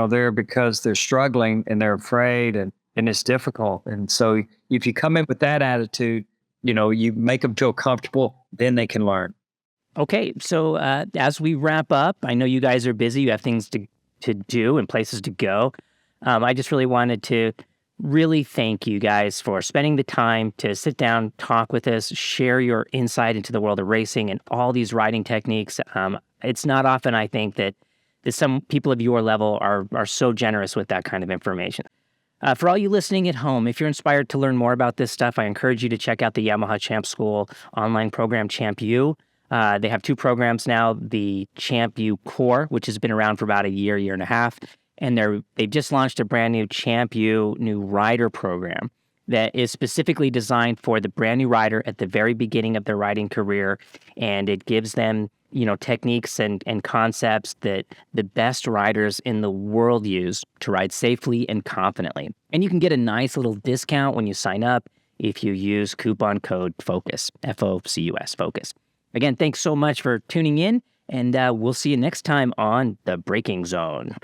there because they're struggling and they're afraid and it's difficult. And so if you come in with that attitude, you make them feel comfortable, then they can learn. Okay, so as we wrap up, I know you guys are busy. You have things to do and places to go. I just really wanted to really thank you guys for spending the time to sit down, talk with us, share your insight into the world of racing and all these riding techniques. It's not often, I think, that some people of your level are so generous with that kind of information. For all you listening at home, if you're inspired to learn more about this stuff, I encourage you to check out the Yamaha Champ School online program, Champ U. They have 2 programs now, the Champ U Core, which has been around for about a year and a half, and they've just launched a brand new Champ U new rider program that is specifically designed for the brand new rider at the very beginning of their riding career, and it gives them techniques and concepts that the best riders in the world use to ride safely and confidently. And you can get a nice little discount when you sign up if you use coupon code FOCUS, FOCUS, FOCUS. Again, thanks so much for tuning in, and we'll see you next time on The Braking Zone.